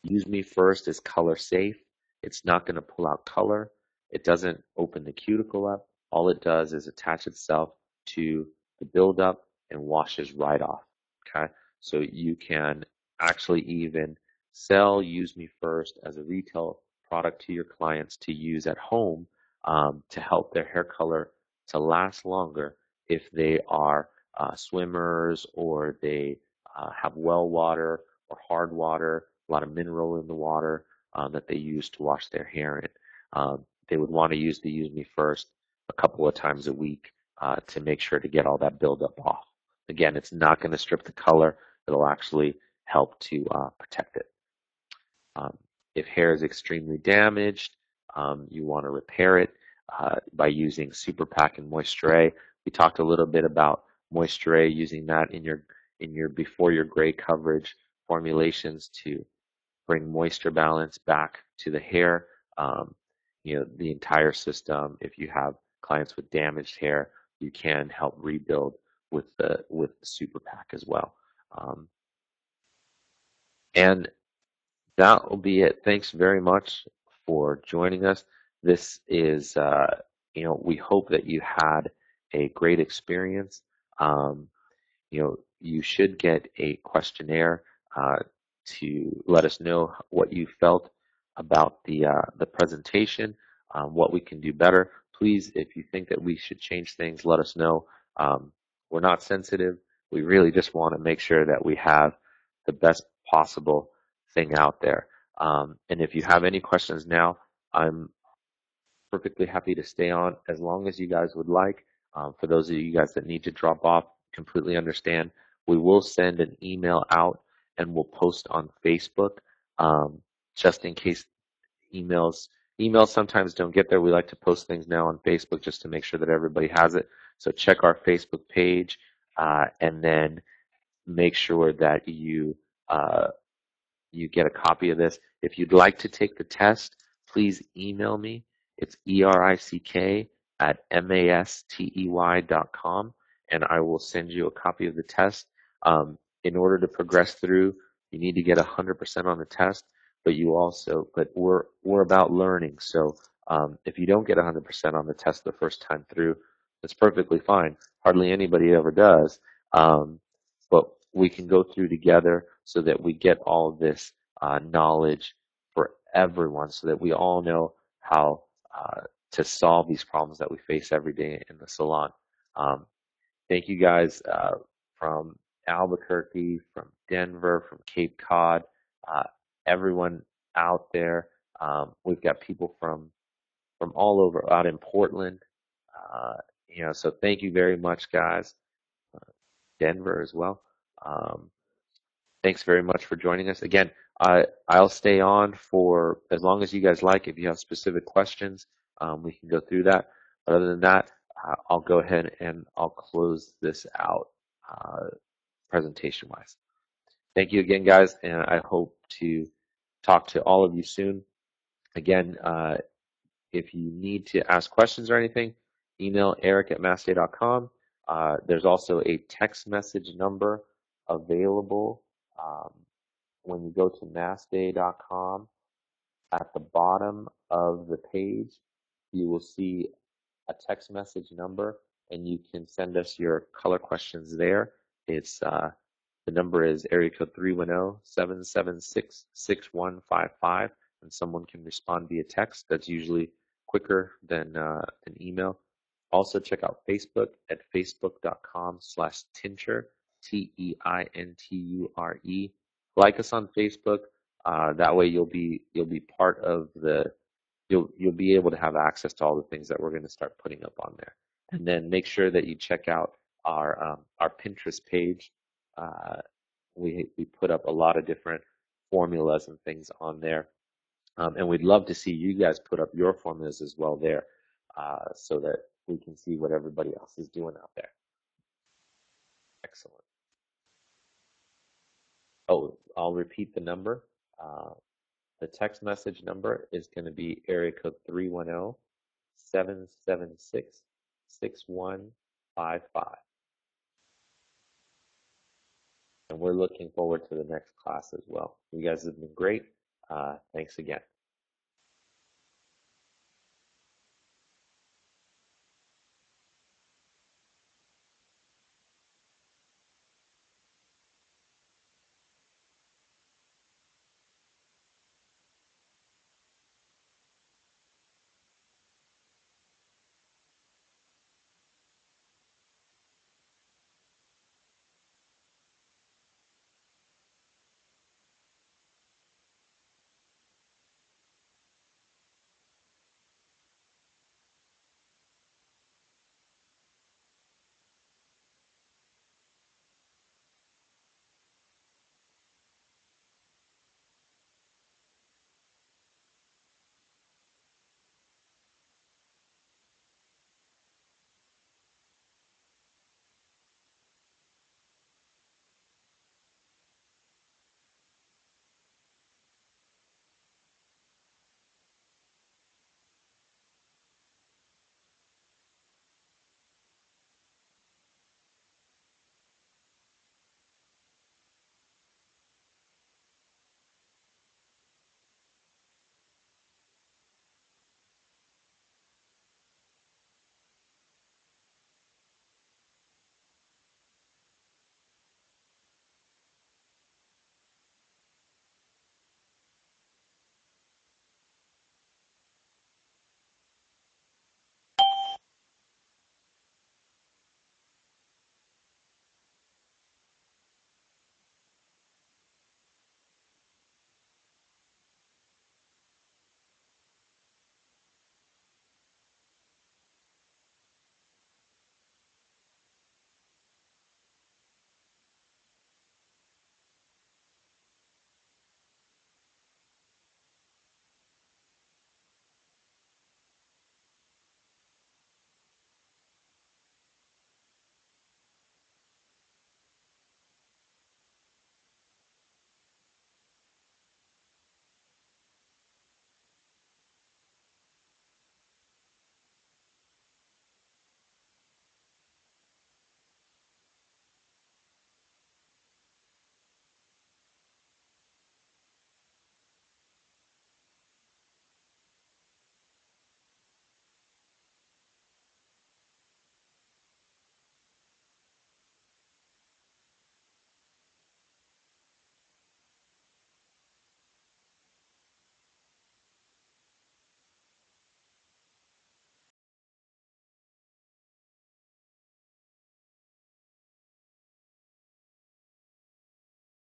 Use Me First is color safe. It's not going to pull out color. It doesn't open the cuticle up. All it does is attach itself to the buildup and washes right off. Okay, so you can actually even sell Use Me First as a retail product to your clients to use at home to help their hair color to last longer if they are swimmers or they have well water or hard water, a lot of mineral in the water that they use to wash their hair in. They would want to use the Use Me First a couple of times a week to make sure to get all that buildup off. Again, it's not going to strip the color. It'll actually help to protect it. If hair is extremely damaged, you want to repair it by using Super Pack and Moisture A. We talked a little bit about Moisture A, using that in your before your gray coverage formulations to bring moisture balance back to the hair. The entire system. If you have clients with damaged hair, you can help rebuild with the Super Pack as well. And that will be it. Thanks very much for joining us. This is, we hope that you had a great experience. You should get a questionnaire to let us know what you felt about the presentation, what we can do better. Please, if you think that we should change things, let us know. We're not sensitive. We really just want to make sure that we have the best possible thing out there. And if you have any questions now, I'm perfectly happy to stay on as long as you guys would like. For those of you guys that need to drop off, completely understand. We will send an email out and we'll post on Facebook just in case emails sometimes don't get there. We like to post things now on Facebook just to make sure that everybody has it. So check our Facebook page and then make sure that you get a copy of this. If you'd like to take the test, please email me. It's erick@mastey.com, and I will send you a copy of the test. In order to progress through, you need to get 100% on the test, but we're about learning. So if you don't get 100% on the test the first time through, that's perfectly fine. Hardly anybody ever does. But we can go through together so that we get all of this knowledge for everyone so that we all know how to solve these problems that we face every day in the salon. Thank you guys from Albuquerque, from Denver, from Cape Cod, everyone out there. We've got people from all over, out in Portland. So thank you very much, guys. Denver as well. Thanks very much for joining us. Again, I'll stay on for as long as you guys like. If you have specific questions, we can go through that. But other than that, I'll go ahead and I'll close this out presentation-wise. Thank you again, guys, and I hope to talk to all of you soon. Again, if you need to ask questions or anything, email erick@mastey.com. There's also a text message number available when you go to mastey.com. At the bottom of the page, you will see a text message number, and you can send us your color questions there. It's the number is area code 310-776-6155, and someone can respond via text. That's usually quicker than an email. Also check out Facebook at facebook.com/Tinture, TEINTURE. Like us on Facebook. That way you'll be part of you'll be able to have access to all the things that we're going to start putting up on there. And then make sure that you check out our Pinterest page. We put up a lot of different formulas and things on there. And we'd love to see you guys put up your formulas as well there so that we can see what everybody else is doing out there. Excellent. Oh, I'll repeat the number. The text message number is going to be area code 310-776-6155. And we're looking forward to the next class as well. You guys have been great. Thanks again.